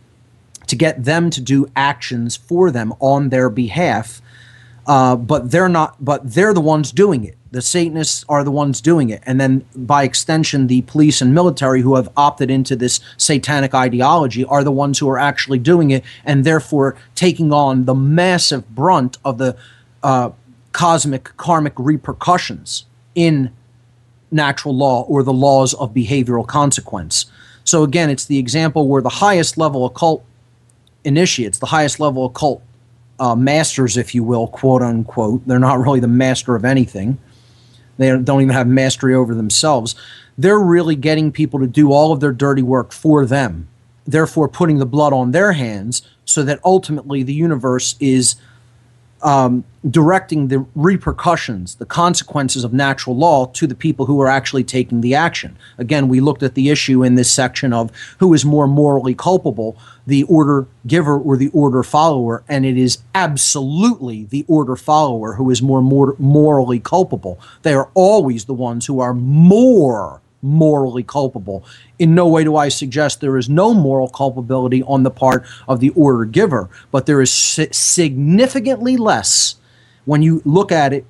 to get them to do actions for them on their behalf. But they're not. But they're the ones doing it. The Satanists are the ones doing it, and then by extension, the police and military who have opted into this satanic ideology are the ones who are actually doing it, and therefore taking on the massive brunt of the cosmic karmic repercussions in natural law or the laws of behavioral consequence. So again, it's the example where the highest level occult initiates, the highest level occult masters, if you will, quote unquote, they're not really the master of anything. They don't even have mastery over themselves. They're really getting people to do all of their dirty work for them, therefore putting the blood on their hands, so that ultimately the universe is directing the repercussions, the consequences of natural law to the people who are actually taking the action. Again, we looked at the issue in this section of who is more morally culpable, the order giver or the order follower, and it is absolutely the order follower who is more morally culpable. They are always the ones who are more morally culpable. In no way do I suggest there is no moral culpability on the part of the order giver, but there is significantly less when you look at it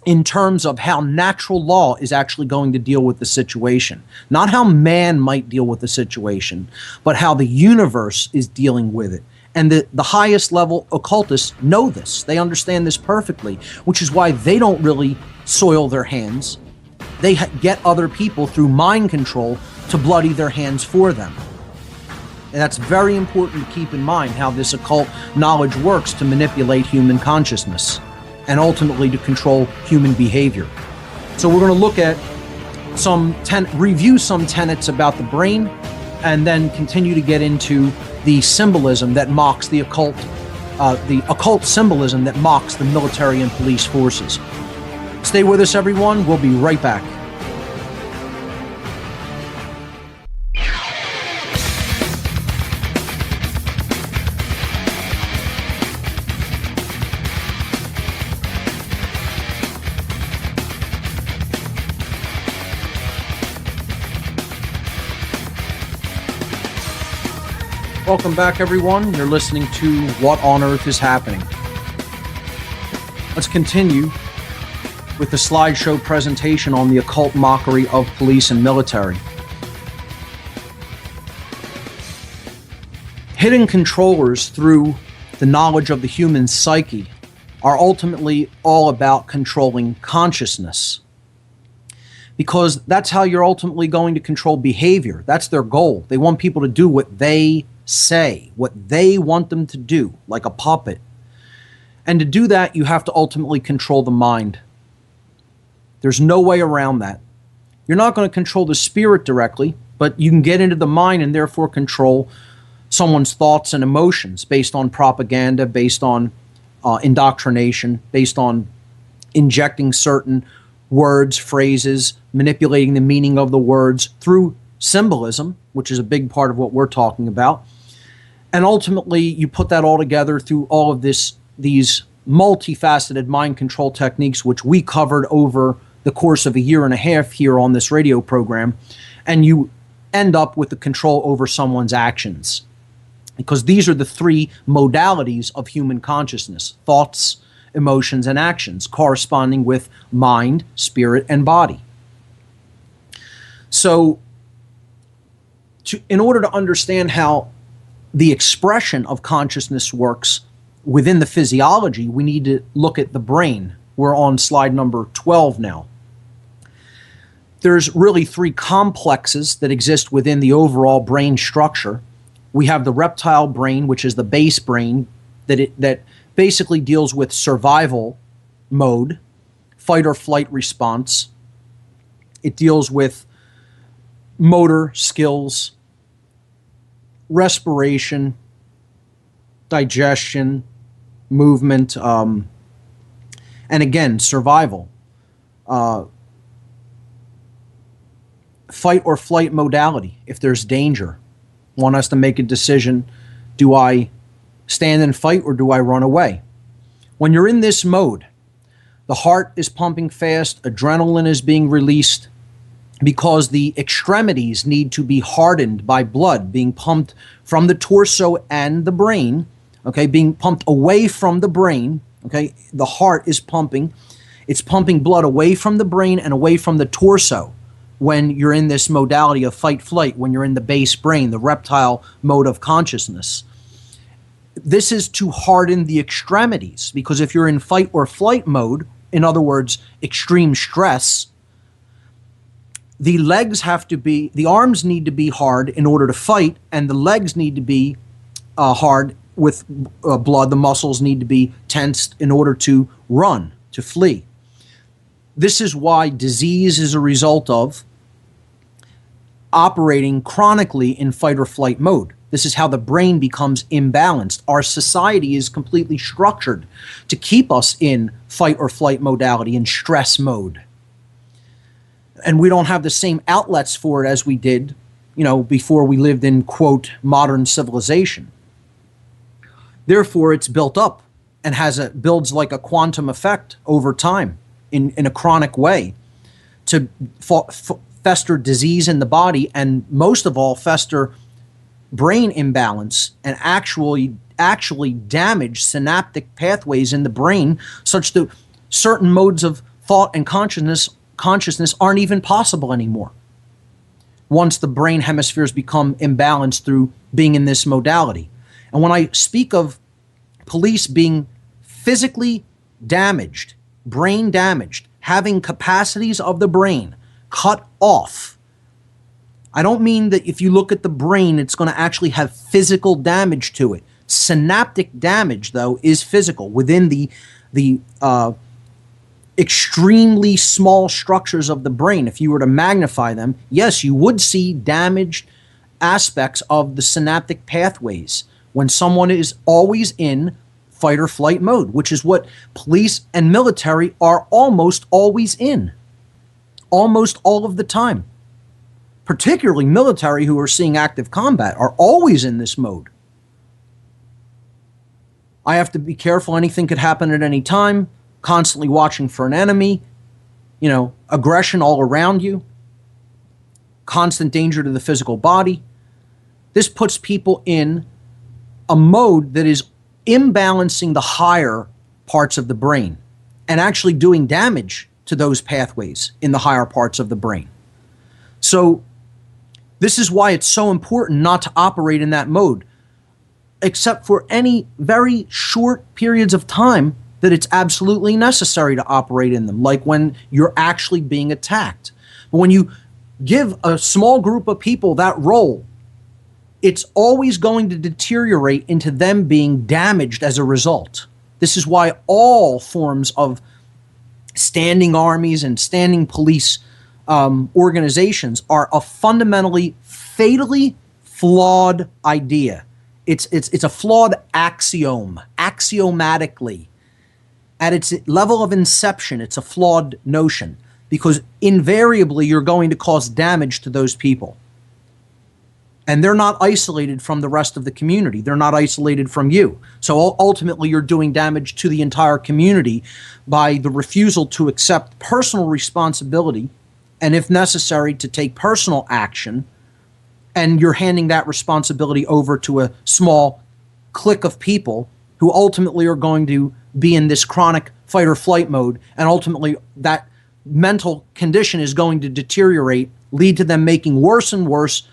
in terms of how natural law is actually going to deal with the situation. Not how man might deal with the situation, but how the universe is dealing with it. And the highest level occultists know this. They understand this perfectly, which is why they don't really soil their hands. They get other people through mind control to bloody their hands for them. And that's very important to keep in mind how this occult knowledge works to manipulate human consciousness and ultimately to control human behavior. So we're going to look at review some tenets about the brain, and then continue to get into the symbolism that mocks the occult symbolism that mocks the military and police forces. Stay with us, everyone. We'll be right back. Welcome back, everyone. You're listening to What on Earth is Happening. Let's continue with the slideshow presentation on the occult mockery of police and military. Hidden controllers through the knowledge of the human psyche are ultimately all about controlling consciousness, because that's how you're ultimately going to control behavior. That's their goal. They want people to do what they say, what they want them to do, like a puppet. And to do that, you have to ultimately control the mind. There's no way around that. You're not going to control the spirit directly, but you can get into the mind and therefore control someone's thoughts and emotions based on propaganda, based on indoctrination, based on injecting certain words, phrases, manipulating the meaning of the words through symbolism, which is a big part of what we're talking about. And ultimately, you put that all together through all of these multifaceted mind control techniques, which we covered over the course of a year and a half here on this radio program, and you end up with the control over someone's actions. Because these are the three modalities of human consciousness: thoughts, emotions, and actions, corresponding with mind, spirit, and body. So, in order to understand how the expression of consciousness works within the physiology, we need to look at the brain. We're on slide number 12 now. There's really three complexes that exist within the overall brain structure. We have the reptile brain, which is the base brain that basically deals with survival mode, fight or flight response. It deals with motor skills, respiration, digestion, movement, and again, survival. Fight or flight modality, if there's danger. One has to make a decision: do I stand and fight or do I run away? When you're in this mode, the heart is pumping fast, adrenaline is being released, because the extremities need to be hardened by blood being pumped from the torso and the brain, okay, being pumped away from the brain, okay? The heart is pumping. It's pumping blood away from the brain and away from the torso when you're in this modality of fight-flight, when you're in the base brain, the reptile mode of consciousness. This is to harden the extremities, because if you're in fight or flight mode, in other words, extreme stress, the arms need to be hard in order to fight, and the legs need to be hard with blood. The muscles need to be tensed in order to run, to flee. This is why disease is a result of operating chronically in fight or flight mode. This is how the brain becomes imbalanced. Our society is completely structured to keep us in fight or flight modality, in stress mode. And we don't have the same outlets for it as we did, before we lived in, quote, modern civilization. Therefore, it's built up and builds like a quantum effect over time in a chronic way to fester disease in the body, and most of all, fester brain imbalance and actually damage synaptic pathways in the brain, such that certain modes of thought and consciousness aren't even possible anymore once the brain hemispheres become imbalanced through being in this modality. And when I speak of police being physically damaged, brain damaged, having capacities of the brain cut off, I don't mean that if you look at the brain, it's going to actually have physical damage to it. Synaptic damage, though, is physical within the extremely small structures of the brain. If you were to magnify them, yes, you would see damaged aspects of the synaptic pathways when someone is always in fight or flight mode, which is what police and military are almost always in, almost all of the time. Particularly military, who are seeing active combat, are always in this mode. I have to be careful. Anything could happen at any time. Constantly watching for an enemy, aggression all around you, constant danger to the physical body. This puts people in a mode that is imbalancing the higher parts of the brain and actually doing damage to those pathways in the higher parts of the brain. So this is why it's so important not to operate in that mode, except for any very short periods of time that it's absolutely necessary to operate in them, like when you're actually being attacked. But when you give a small group of people that role, it's always going to deteriorate into them being damaged as a result. This is why all forms of standing armies and standing police organizations are a fundamentally, fatally flawed idea. It's a flawed axiom, axiomatically. At its level of inception, it's a flawed notion because invariably you're going to cause damage to those people. And they're not isolated from the rest of the community. They're not isolated from you. So ultimately, you're doing damage to the entire community by the refusal to accept personal responsibility and, if necessary, to take personal action. And you're handing that responsibility over to a small clique of people who ultimately are going to be in this chronic fight or flight mode, and ultimately that mental condition is going to deteriorate, lead to them making worse and worse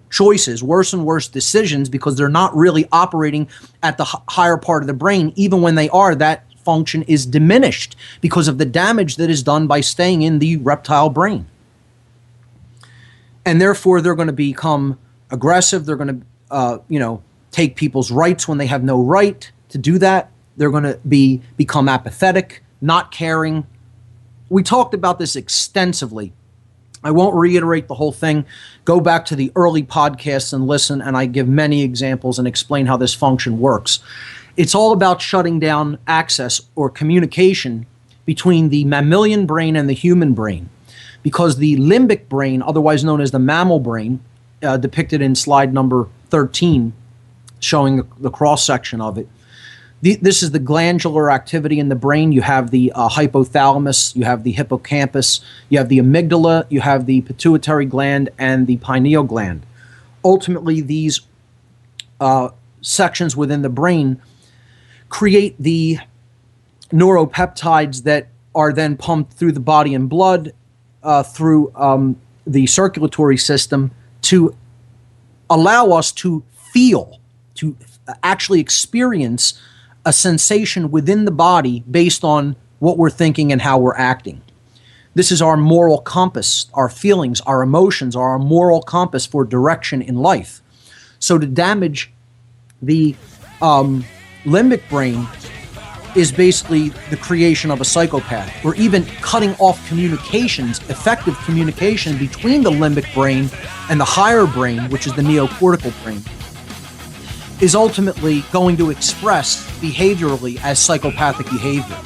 choices, worse and worse decisions, because they're not really operating at the higher part of the brain. Even when they are, that function is diminished because of the damage that is done by staying in the reptile brain. And therefore, they're going to become aggressive. They're going to, take people's rights when they have no right to do that. They're going to become apathetic, not caring. We talked about this extensively. I won't reiterate the whole thing. Go back to the early podcasts and listen, and I give many examples and explain how this function works. It's all about shutting down access or communication between the mammalian brain and the human brain, because the limbic brain, otherwise known as the mammal brain, depicted in slide number 13, showing the cross-section of it. This is the glandular activity in the brain. You have the hypothalamus, you have the hippocampus, you have the amygdala, you have the pituitary gland, and the pineal gland. Ultimately, these sections within the brain create the neuropeptides that are then pumped through the body and blood, through the circulatory system, to allow us to feel, to actually experience a sensation within the body based on what we're thinking and how we're acting. This is our moral compass. Our feelings, our emotions are our moral compass for direction in life. So to damage the limbic brain is basically the creation of a psychopath, or even cutting off communications, effective communication between the limbic brain and the higher brain, which is the neocortical brain, is ultimately going to express behaviorally as psychopathic behavior.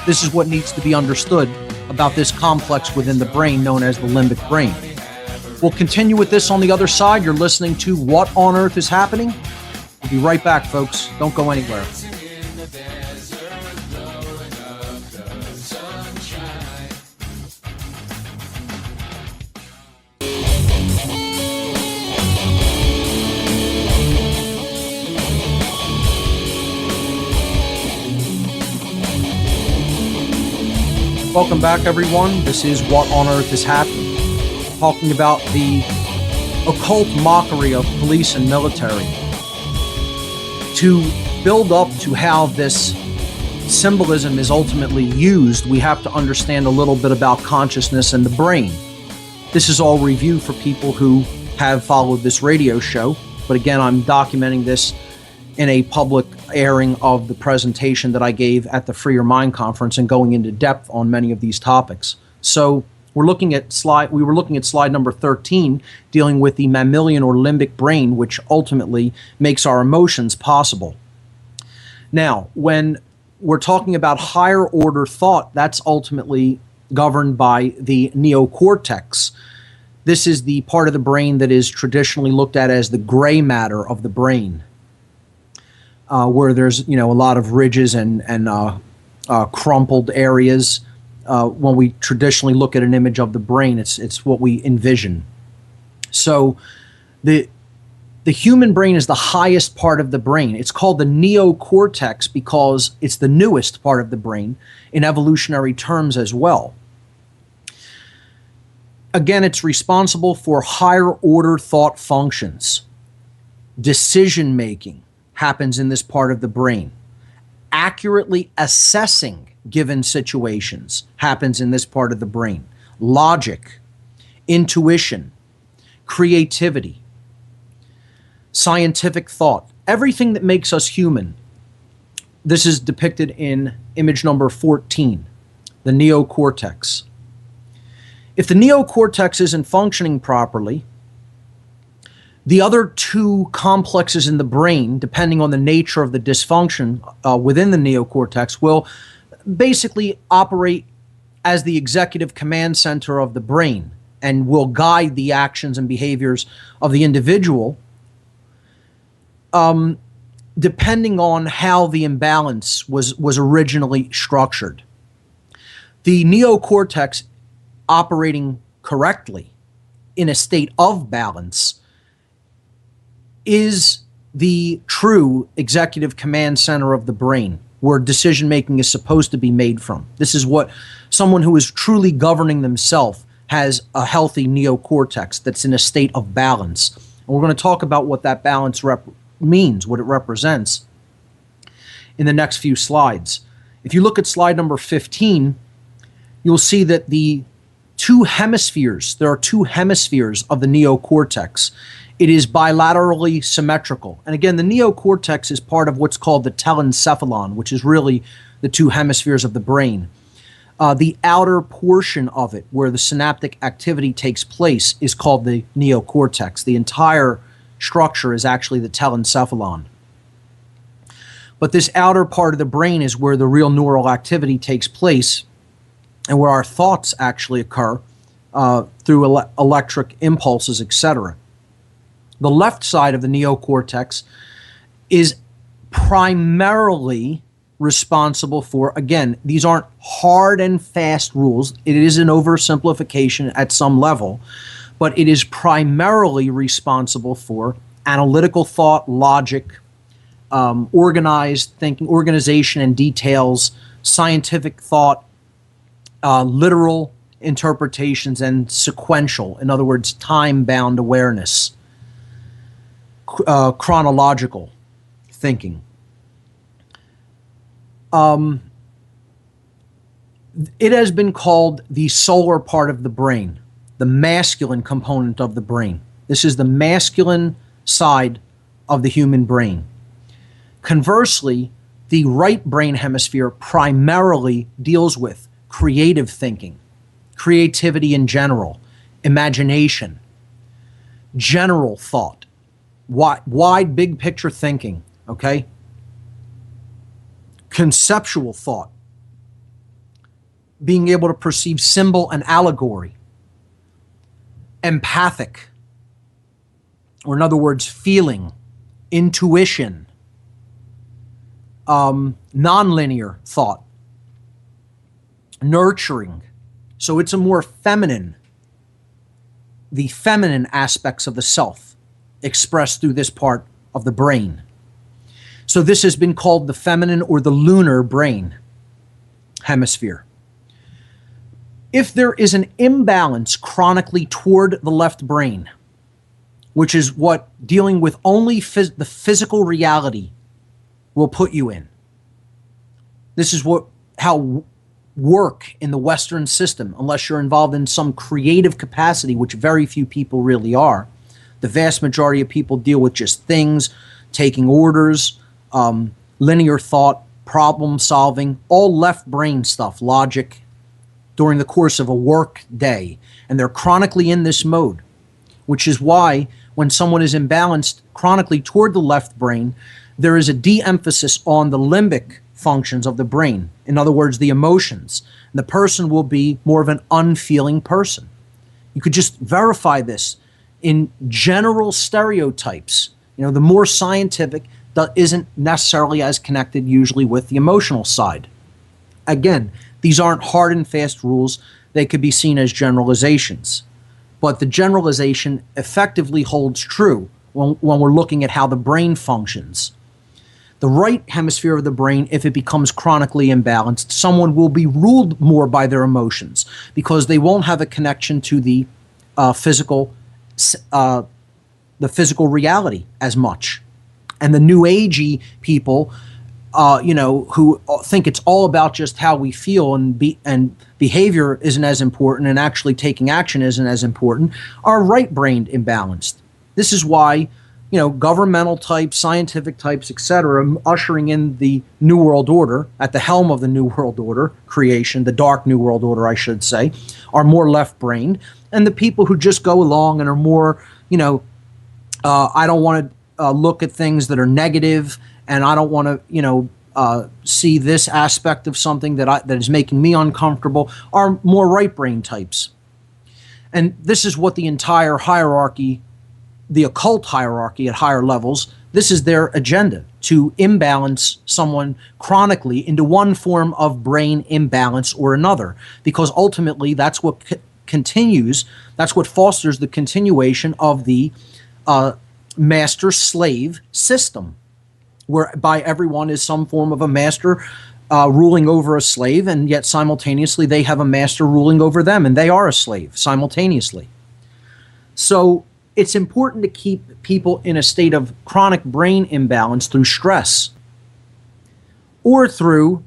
This is what needs to be understood about this complex within the brain known as the limbic brain. We'll continue with this on the other side. You're listening to What on Earth is Happening? We'll be right back, folks. Don't go anywhere. Welcome back, everyone. This is What on Earth is Happening, talking about the occult mockery of police and military. To build up to how this symbolism is ultimately used, we have to understand a little bit about consciousness and the brain. This is all review for people who have followed this radio show. But again, I'm documenting this in a public airing of the presentation that I gave at the Free Your Mind conference and going into depth on many of these topics. So we were looking at slide number 13, dealing with the mammalian or limbic brain, which ultimately makes our emotions possible. Now, when we're talking about higher order thought, that's ultimately governed by the neocortex. This is the part of the brain that is traditionally looked at as the gray matter of the brain, where there's a lot of ridges and crumpled areas. When we traditionally look at an image of the brain, it's what we envision. So the human brain is the highest part of the brain. It's called the neocortex because it's the newest part of the brain in evolutionary terms as well. Again, it's responsible for higher order thought functions. Decision making happens in this part of the brain. Accurately assessing given situations happens in this part of the brain. Logic, intuition, creativity, scientific thought, everything that makes us human. This is depicted in image number 14, the neocortex. If the neocortex isn't functioning properly, the other two complexes in the brain, depending on the nature of the dysfunction within the neocortex, will basically operate as the executive command center of the brain and will guide the actions and behaviors of the individual, depending on how the imbalance was originally structured. The neocortex operating correctly in a state of balance is the true executive command center of the brain, where decision making is supposed to be made from. This is what someone who is truly governing themselves has, a healthy neocortex that's in a state of balance. And we're going to talk about what that balance means, what it represents, in the next few slides. If you look at slide number 15, you'll see that there are two hemispheres of the neocortex. It is bilaterally symmetrical. And again, the neocortex is part of what's called the telencephalon, which is really the two hemispheres of the brain. The outer portion of it, where the synaptic activity takes place, is called the neocortex. The entire structure is actually the telencephalon. But this outer part of the brain is where the real neural activity takes place and where our thoughts actually occur through electric impulses, etc. The left side of the neocortex is primarily responsible for, again, these aren't hard and fast rules. It is an oversimplification at some level, but it is primarily responsible for analytical thought, logic, organized thinking, organization and details, scientific thought, literal interpretations, and sequential, in other words, time-bound awareness, chronological thinking. It has been called the solar part of the brain, the masculine component of the brain. This is the masculine side of the human brain. Conversely, the right brain hemisphere primarily deals with creative thinking, creativity in general, imagination, general thought, wide big picture thinking, okay? Conceptual thought, being able to perceive symbol and allegory, empathic, or in other words, feeling, intuition, nonlinear thought, nurturing. So it's a more feminine, the feminine aspects of the self expressed through this part of the brain. So this has been called the feminine or the lunar brain hemisphere. If there is an imbalance chronically toward the left brain, which is what dealing with only the physical reality will put you in. This is how work in the Western system unless you're involved in some creative capacity, which very few people really are. The vast majority of people deal with just things, taking orders, linear thought, problem solving, all left brain stuff, logic, during the course of a work day. And they're chronically in this mode, which is why when someone is imbalanced chronically toward the left brain, there is a de-emphasis on the limbic functions of the brain. In other words, the emotions. And the person will be more of an unfeeling person. You could just verify this in general stereotypes. You know, the more scientific that isn't necessarily as connected usually with the emotional side. Again, these aren't hard and fast rules. They could be seen as generalizations. But the generalization effectively holds true when we're looking at how the brain functions. The right hemisphere of the brain, if it becomes chronically imbalanced, someone will be ruled more by their emotions because they won't have a connection to the physical reality as much. And the new agey people, who think it's all about just how we feel and behavior isn't as important and actually taking action isn't as important, are right-brained imbalanced. This is why, governmental types, scientific types, etc., ushering in the New World Order, at the helm of the New World Order creation, the Dark New World Order, I should say, are more left-brained. And the people who just go along and are more, I don't want to look at things that are negative, and I don't want to, see this aspect of something that is making me uncomfortable, are more right-brain types. And this is what the entire hierarchy, the occult hierarchy at higher levels, this is their agenda, to imbalance someone chronically into one form of brain imbalance or another, because ultimately that's what continues, that's what fosters the continuation of the master-slave system, whereby everyone is some form of a master ruling over a slave, and yet simultaneously they have a master ruling over them, and they are a slave simultaneously. So it's important to keep people in a state of chronic brain imbalance through stress or through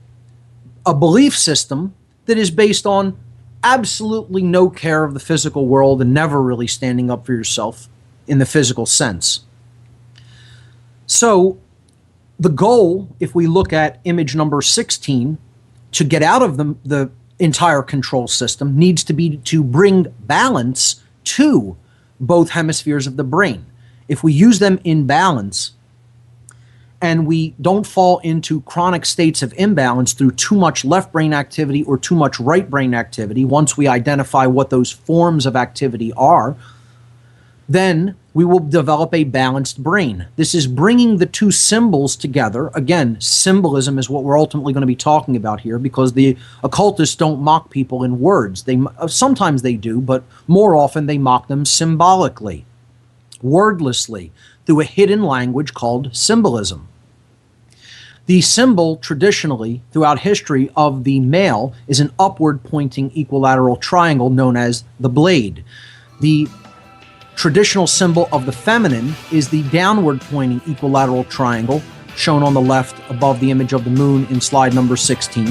a belief system that is based on absolutely no care of the physical world and never really standing up for yourself in the physical sense. So the goal, if we look at image number 16, to get out of the entire control system needs to be to bring balance to both hemispheres of the brain. If we use them in balance and we don't fall into chronic states of imbalance through too much left brain activity or too much right brain activity, once we identify what those forms of activity are, then we will develop a balanced brain. This is bringing the two symbols together. Again, symbolism is what we're ultimately going to be talking about here, because the occultists don't mock people in words. Sometimes they do, but more often they mock them symbolically, wordlessly, through a hidden language called symbolism. The symbol traditionally throughout history of the male is an upward pointing equilateral triangle known as the blade. The traditional symbol of the feminine is the downward pointing equilateral triangle shown on the left above the image of the moon in slide number 16,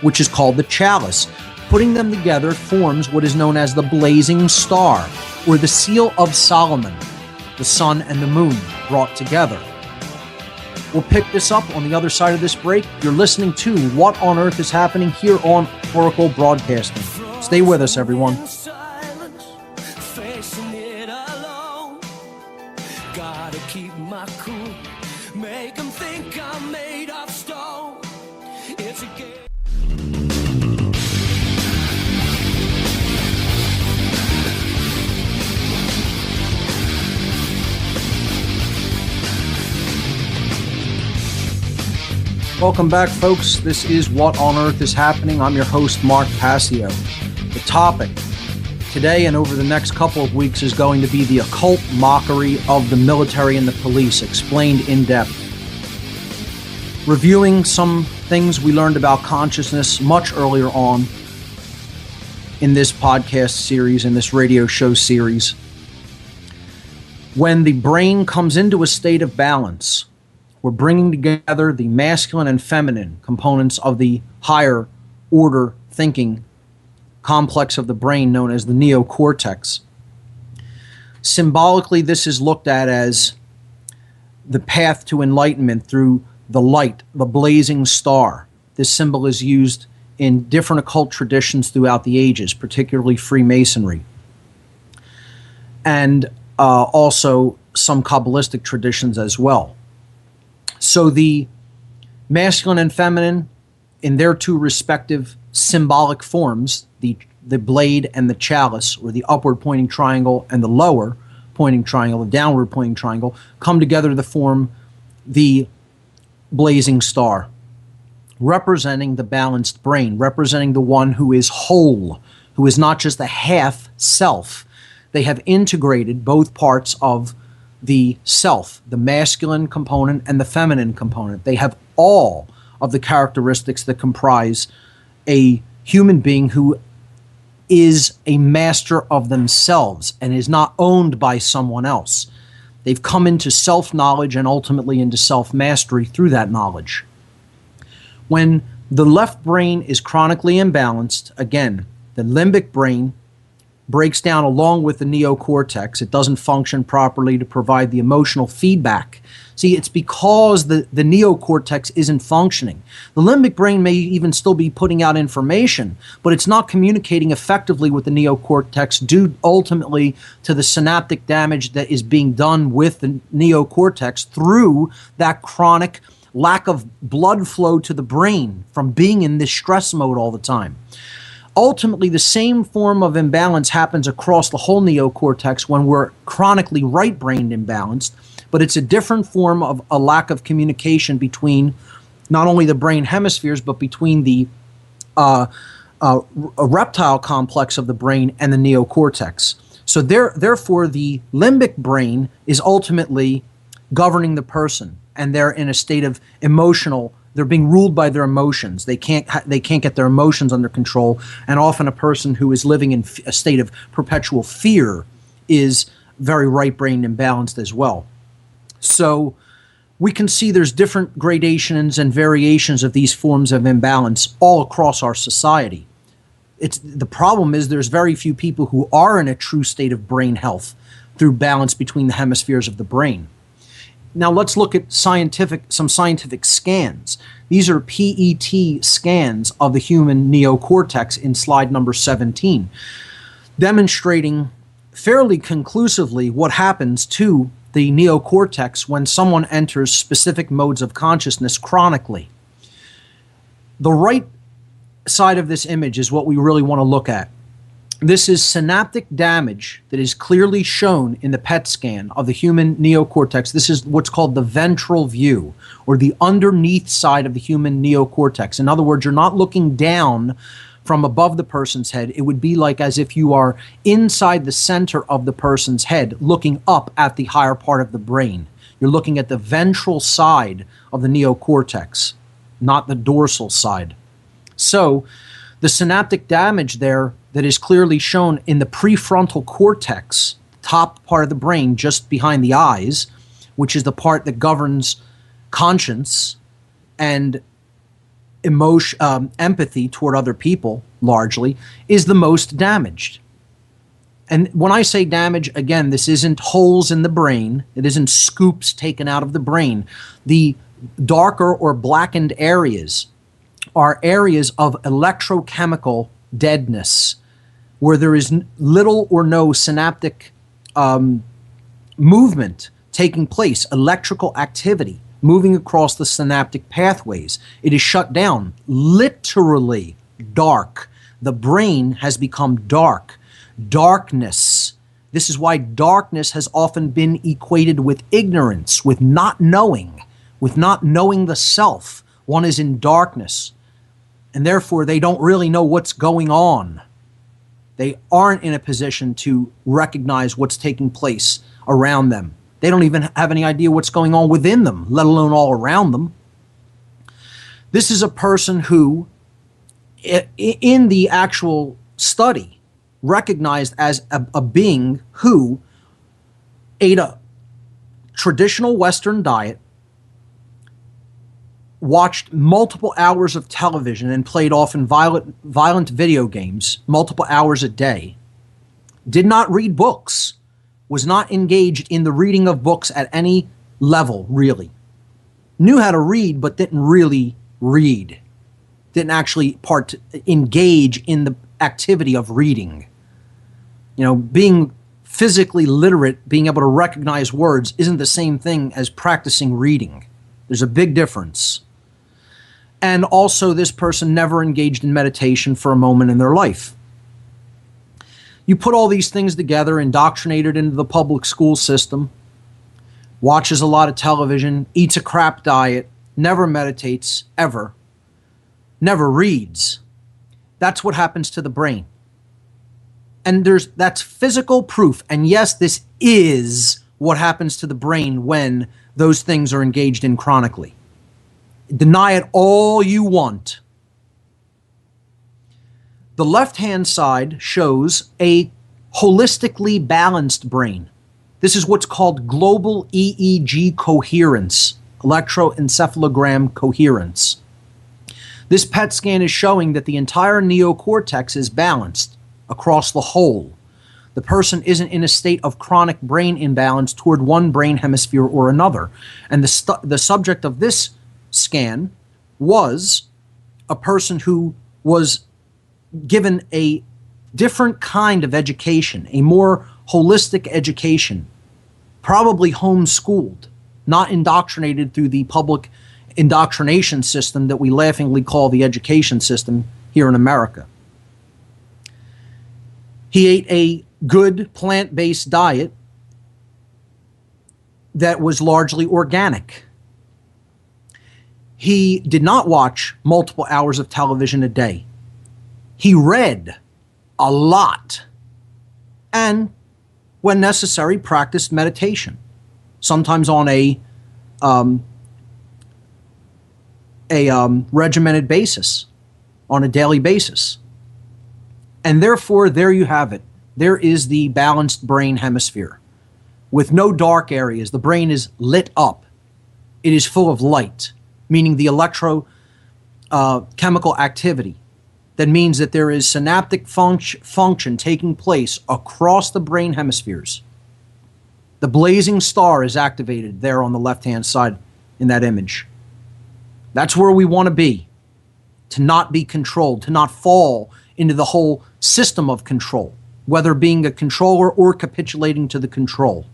which is called the chalice. Putting them together forms what is known as the blazing star, or the seal of Solomon, the sun and the moon brought together. We'll pick this up on the other side of this break. You're listening to What on Earth is Happening here on Oracle Broadcasting. Stay with us, everyone. Welcome back, folks. This is What on Earth is Happening. I'm your host, Mark Passio. The topic today and over the next couple of weeks is going to be the occult mockery of the military and the police, explained in depth. Reviewing some things we learned about consciousness much earlier on in this podcast series, in this radio show series. When the brain comes into a state of balance, we're bringing together the masculine and feminine components of the higher order thinking complex of the brain known as the neocortex. Symbolically, this is looked at as the path to enlightenment through the light, the blazing star. This symbol is used in different occult traditions throughout the ages, particularly Freemasonry, and also some Kabbalistic traditions as well. So the masculine and feminine, in their two respective symbolic forms, the blade and the chalice, or the upward pointing triangle and the lower pointing triangle, the downward pointing triangle, come together to form the blazing star, representing the balanced brain, representing the one who is whole, who is not just a half self. They have integrated both parts of the self, the masculine component and the feminine component. They have all of the characteristics that comprise a human being who is a master of themselves and is not owned by someone else. They've come into self-knowledge and ultimately into self-mastery through that knowledge. When the left brain is chronically imbalanced, again, the limbic brain breaks down along with the neocortex. It doesn't function properly to provide the emotional feedback. See, it's because the neocortex isn't functioning. The limbic brain may even still be putting out information, but it's not communicating effectively with the neocortex due ultimately to the synaptic damage that is being done with the neocortex through that chronic lack of blood flow to the brain from being in this stress mode all the time. Ultimately, the same form of imbalance happens across the whole neocortex when we're chronically right-brained imbalanced, but it's a different form of a lack of communication between not only the brain hemispheres, but between the reptile complex of the brain and the neocortex. So therefore, the limbic brain is ultimately governing the person, and they're in a state of they're being ruled by their emotions. They can't get their emotions under control, and often a person who is living in a state of perpetual fear is very right-brained imbalanced as well. So we can see there's different gradations and variations of these forms of imbalance all across our society. The problem is there's very few people who are in a true state of brain health through balance between the hemispheres of the brain. Now let's look at some scientific scans. These are PET scans of the human neocortex in slide number 17, demonstrating fairly conclusively what happens to the neocortex when someone enters specific modes of consciousness chronically. The right side of this image is what we really want to look at. This is synaptic damage that is clearly shown in the PET scan of the human neocortex. This is what's called the ventral view, or the underneath side of the human neocortex. In other words, you're not looking down from above the person's head. It would be like as if you are inside the center of the person's head, looking up at the higher part of the brain. You're looking at the ventral side of the neocortex, not the dorsal side. So the synaptic damage there that is clearly shown in the prefrontal cortex, top part of the brain just behind the eyes, which is the part that governs conscience and emotion, empathy toward other people, largely, is the most damaged. And when I say damage, again, this isn't holes in the brain. It isn't scoops taken out of the brain. The darker or blackened areas are areas of electrochemical deadness, where there is little or no synaptic movement taking place, electrical activity moving across the synaptic pathways. It is shut down, literally dark. The brain has become dark. Darkness. This is why darkness has often been equated with ignorance, with not knowing the self. One is in darkness, and therefore they don't really know what's going on. They aren't in a position to recognize what's taking place around them. They don't even have any idea what's going on within them, let alone all around them. This is a person who, in the actual study, recognized as a being who ate a traditional Western diet, watched multiple hours of television and played often violent video games multiple hours a day, did not read books, was not engaged in the reading of books at any level, really. Knew how to read, but didn't really read. Didn't actually engage in the activity of reading. Being physically literate, being able to recognize words, isn't the same thing as practicing reading. There's a big difference. And also, this person never engaged in meditation for a moment in their life. You put all these things together, indoctrinated into the public school system, watches a lot of television, eats a crap diet, never meditates, ever, never reads. That's what happens to the brain. And that's physical proof. And yes, this is what happens to the brain when those things are engaged in chronically. Deny it all you want. The left-hand side shows a holistically balanced brain. This is what's called global EEG coherence, electroencephalogram coherence. This PET scan is showing that the entire neocortex is balanced across the whole. The person isn't in a state of chronic brain imbalance toward one brain hemisphere or another. And the subject of this scan was a person who was given a different kind of education, a more holistic education, probably homeschooled, not indoctrinated through the public indoctrination system that we laughingly call the education system here in America. He ate a good plant-based diet that was largely organic. He did not watch multiple hours of television a day. He read a lot and, when necessary, practiced meditation, sometimes on a regimented basis, on a daily basis. And therefore, there you have it. There is the balanced brain hemisphere with no dark areas. The brain is lit up. It is full of light, meaning the chemical activity. That means that there is synaptic function taking place across the brain hemispheres. The blazing star is activated there on the left-hand side in that image. That's where we want to be, to not be controlled, to not fall into the whole system of control, whether being a controller or capitulating to the control.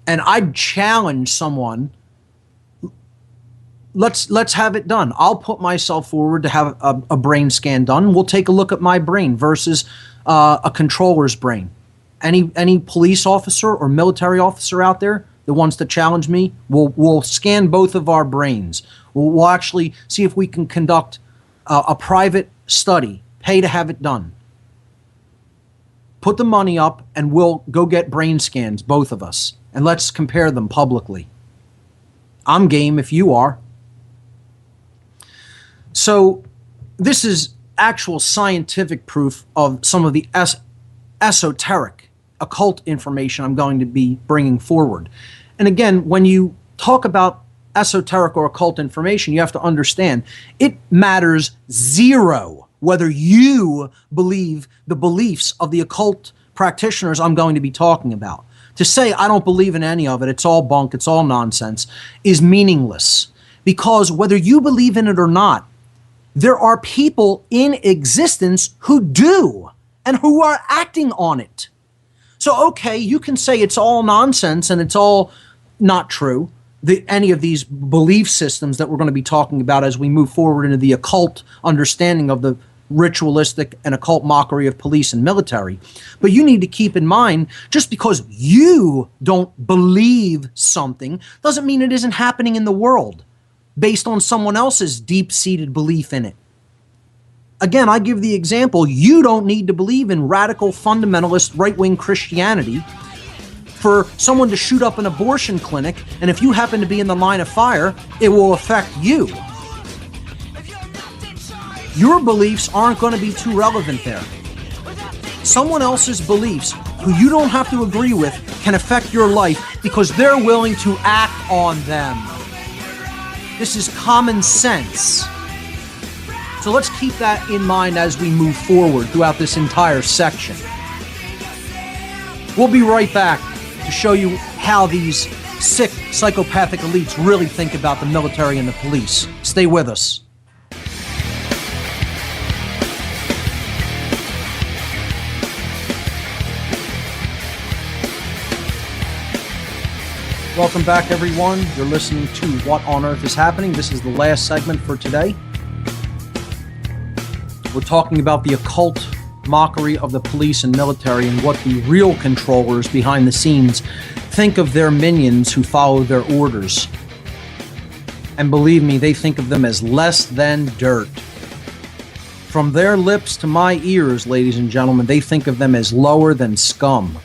And I'd challenge someone, let's have it done. I'll put myself forward to have a brain scan done. We'll take a look at my brain versus a controller's brain. Any police officer or military officer out there that wants to challenge me, we'll scan both of our brains. We'll actually see if we can conduct a private study, pay to have it done. Put the money up and we'll go get brain scans, both of us, and let's compare them publicly. I'm game if you are. So this is actual scientific proof of some of the esoteric, occult information I'm going to be bringing forward. And again, when you talk about esoteric or occult information, you have to understand it matters zero whether you believe the beliefs of the occult practitioners I'm going to be talking about. To say I don't believe in any of it, it's all bunk, it's all nonsense, is meaningless. Because whether you believe in it or not, there are people in existence who do and who are acting on it. So, okay, you can say it's all nonsense and it's all not true. Any of these belief systems that we're going to be talking about as we move forward into the occult understanding of the ritualistic and occult mockery of police and military. But you need to keep in mind, just because you don't believe something doesn't mean it isn't happening in the world based on someone else's deep-seated belief in it. Again, I give the example, you don't need to believe in radical fundamentalist right-wing Christianity for someone to shoot up an abortion clinic, and if you happen to be in the line of fire, it will affect you. Your beliefs aren't going to be too relevant there. Someone else's beliefs, who you don't have to agree with, can affect your life because they're willing to act on them. This is common sense. So let's keep that in mind as we move forward throughout this entire section. We'll be right back to show you how these sick psychopathic elites really think about the military and the police. Stay with us. Welcome back, everyone. You're listening to What on Earth is Happening. This is the last segment for today. We're talking about the occult mockery of the police and military and what the real controllers behind the scenes think of their minions who follow their orders. And believe me, they think of them as less than dirt. From their lips to my ears, ladies and gentlemen, they think of them as lower than scum.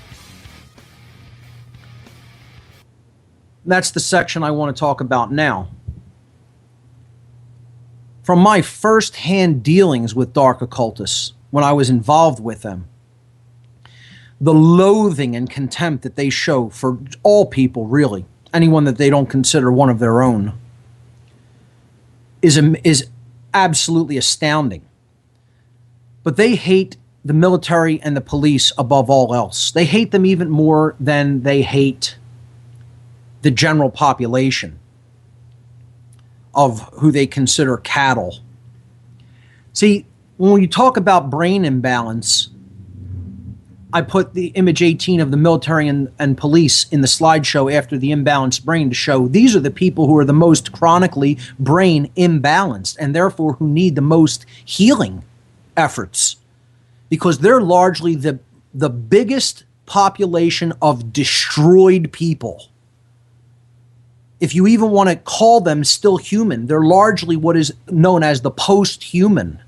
That's the section I want to talk about now. From my first-hand dealings with dark occultists, when I was involved with them, the loathing and contempt that they show for all people, really, anyone that they don't consider one of their own, is absolutely astounding. But they hate the military and the police above all else. They hate them even more than they hate the general population of who they consider cattle. See, when you talk about brain imbalance, I put the image 18 of the military and police in the slideshow after the imbalanced brain to show these are the people who are the most chronically brain imbalanced and therefore who need the most healing efforts, because they're largely the biggest population of destroyed people. If you even want to call them still human, they're largely what is known as the post-human.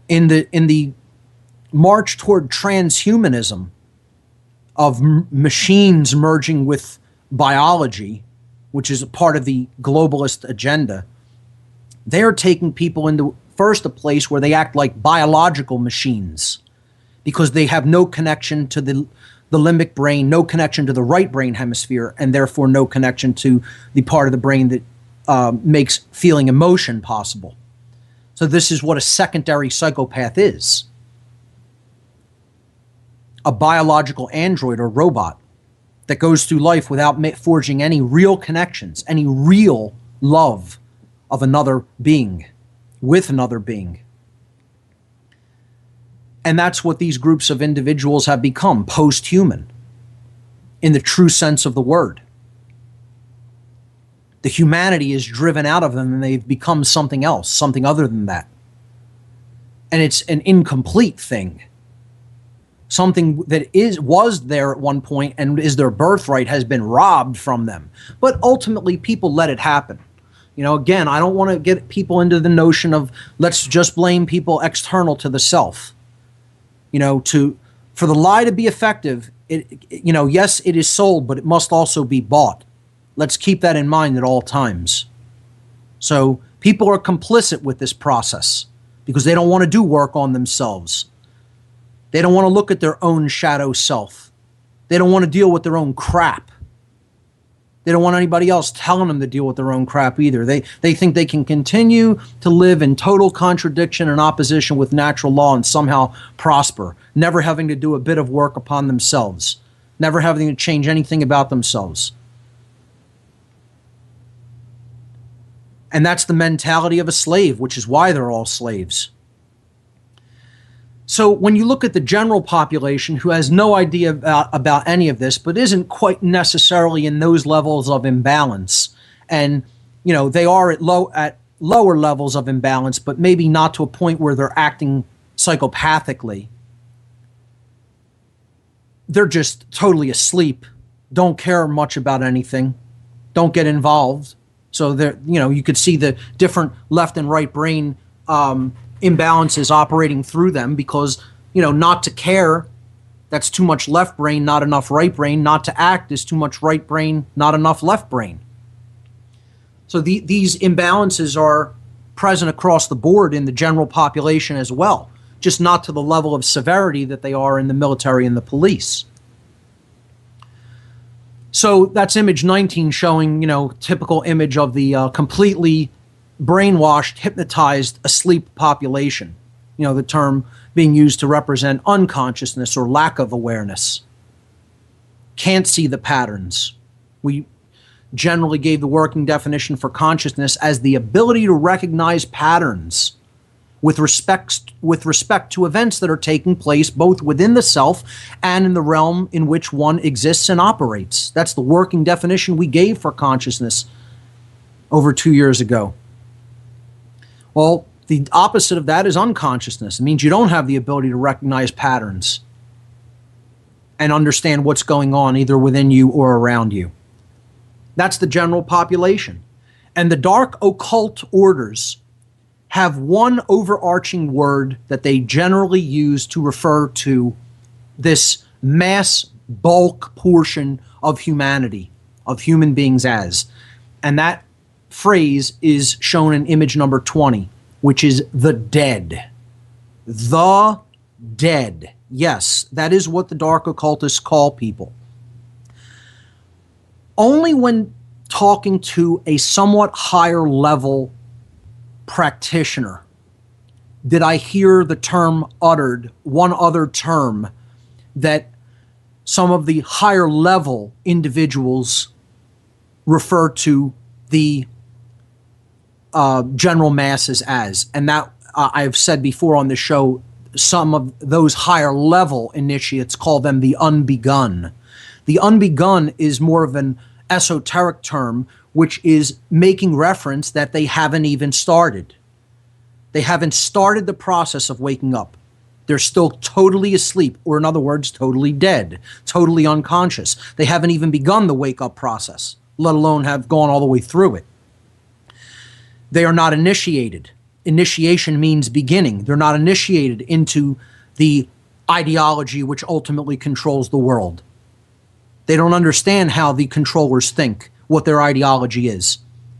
In the march toward transhumanism of machines merging with biology, which is a part of the globalist agenda, they are taking people into first a place where they act like biological machines because they have no connection to the limbic brain, no connection to the right brain hemisphere, and therefore no connection to the part of the brain that makes feeling emotion possible. So this is what a secondary psychopath is. A biological android or robot that goes through life without forging any real connections, any real love of another being, with another being. And that's what these groups of individuals have become, post-human, in the true sense of the word. The humanity is driven out of them and they've become something else, something other than that. And it's an incomplete thing. Something that was there at one point and is their birthright has been robbed from them. But ultimately, people let it happen. You know, again, I don't want to get people into the notion of let's just blame people external to the self. You know, for the lie to be effective, yes, it is sold, but it must also be bought. Let's keep that in mind at all times. So people are complicit with this process because they don't want to do work on themselves. They don't want to look at their own shadow self. They don't want to deal with their own crap. They don't want anybody else telling them to deal with their own crap either. They think they can continue to live in total contradiction and opposition with natural law and somehow prosper, never having to do a bit of work upon themselves, never having to change anything about themselves. And that's the mentality of a slave, which is why they're all slaves. So when you look at the general population who has no idea about any of this, but isn't quite necessarily in those levels of imbalance, and they are at lower levels of imbalance, but maybe not to a point where they're acting psychopathically. They're just totally asleep, don't care much about anything, don't get involved. So you could see the different left and right brain imbalances operating through them because, not to care, that's too much left brain, not enough right brain. Not to act is too much right brain, not enough left brain. So these imbalances are present across the board in the general population as well, just not to the level of severity that they are in the military and the police. So that's image 19 showing, typical image of the completely brainwashed, hypnotized, asleep population. The term being used to represent unconsciousness or lack of awareness. Can't see the patterns. We generally gave the working definition for consciousness as the ability to recognize patterns with respect to events that are taking place both within the self and in the realm in which one exists and operates. That's the working definition we gave for consciousness over 2 years ago. Well, the opposite of that is unconsciousness. It means you don't have the ability to recognize patterns and understand what's going on either within you or around you. That's the general population. And the dark occult orders have one overarching word that they generally use to refer to this mass bulk portion of humanity, of human beings as. And that phrase is shown in image number 20, which is the dead. The dead. Yes, that is what the dark occultists call people. Only when talking to a somewhat higher level practitioner did I hear the term uttered, one other term that some of the higher level individuals refer to the general masses as. And that I've said before on the show, some of those higher level initiates call them the unbegun. The unbegun is more of an esoteric term, which is making reference that they haven't even started. They haven't started the process of waking up. They're still totally asleep, or in other words, totally dead, totally unconscious. They haven't even begun the wake-up process, let alone have gone all the way through it. They are not initiated. Initiation means beginning. They're not initiated into the ideology which ultimately controls the world. They don't understand how the controllers think, what their ideology is.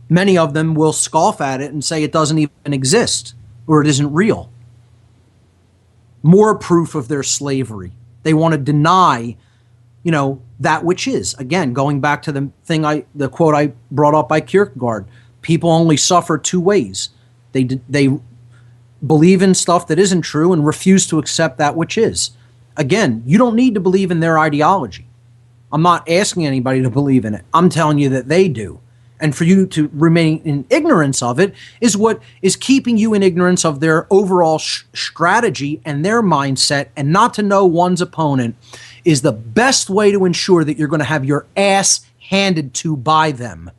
Many of them will scoff at it and say it doesn't even exist or it isn't real. More proof of their slavery. They want to deny, that which is. Again, going back to the quote I brought up by Kierkegaard, people only suffer two ways. They believe in stuff that isn't true and refuse to accept that which is. Again, you don't need to believe in their ideology. I'm not asking anybody to believe in it. I'm telling you that they do. And for you to remain in ignorance of it is what is keeping you in ignorance of their overall strategy and their mindset, and not to know one's opponent is the best way to ensure that you're going to have your ass handed to by them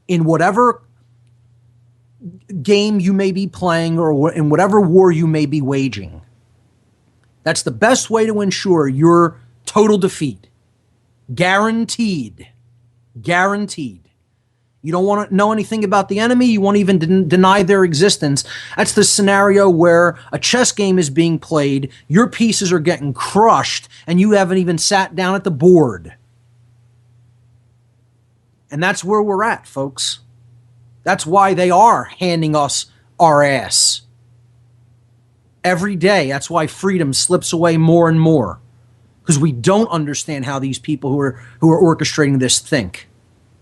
in whatever game you may be playing or in whatever war you may be waging. That's the best way to ensure your total defeat. Guaranteed. Guaranteed. You don't want to know anything about the enemy. You won't even deny their existence. That's the scenario where a chess game is being played, your pieces are getting crushed, and you haven't even sat down at the board. And that's where we're at, folks. That's why they are handing us our ass. Every day. That's why freedom slips away more and more. Because we don't understand how these people who are orchestrating this think.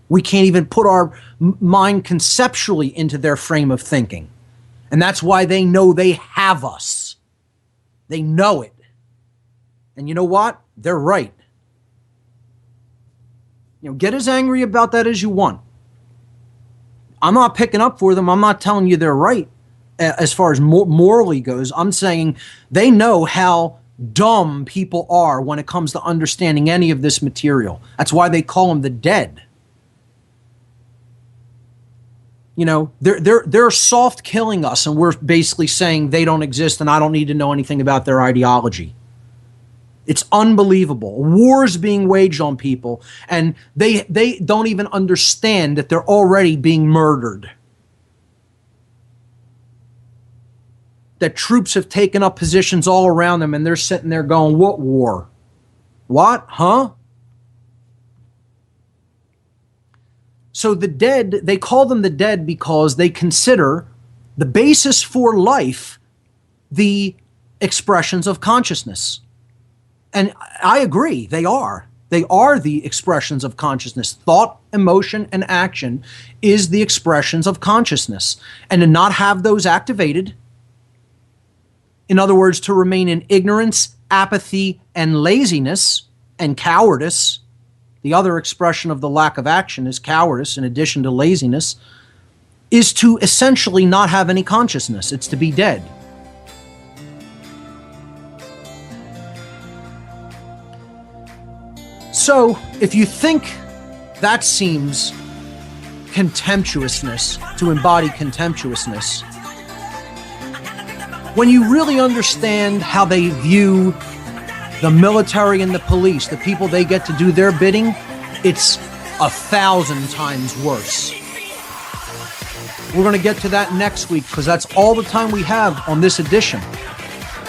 We can't even put our mind conceptually into their frame of thinking. And that's why they know they have us. They know it. And you know what? They're right. Get as angry about that as you want. I'm not picking up for them. I'm not telling you they're right as far as morally goes. I'm saying they know how dumb people are when it comes to understanding any of this material. That's why they call them the dead. They're soft killing us, and we're basically saying they don't exist and I don't need to know anything about their ideology. It's unbelievable. Wars being waged on people, and they don't even understand that they're already being murdered. That troops have taken up positions all around them, and they're sitting there going, what war? What? Huh? So the dead, they call them the dead because they consider the basis for life the expressions of consciousness. And I agree, they are. They are the expressions of consciousness. Thought, emotion, and action is the expressions of consciousness. And to not have those activated, in other words, to remain in ignorance, apathy, and laziness, and cowardice, the other expression of the lack of action is cowardice in addition to laziness, is to essentially not have any consciousness. It's to be dead. So, if you think that seems contemptuousness, to embody contemptuousness, when you really understand how they view the military and the police, the people they get to do their bidding, it's 1,000 times worse. We're going to get to that next week because that's all the time we have on this edition.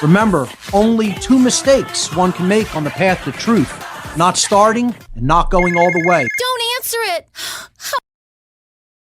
Remember, only 2 mistakes one can make on the path to truth: not starting and not going all the way. Don't answer it!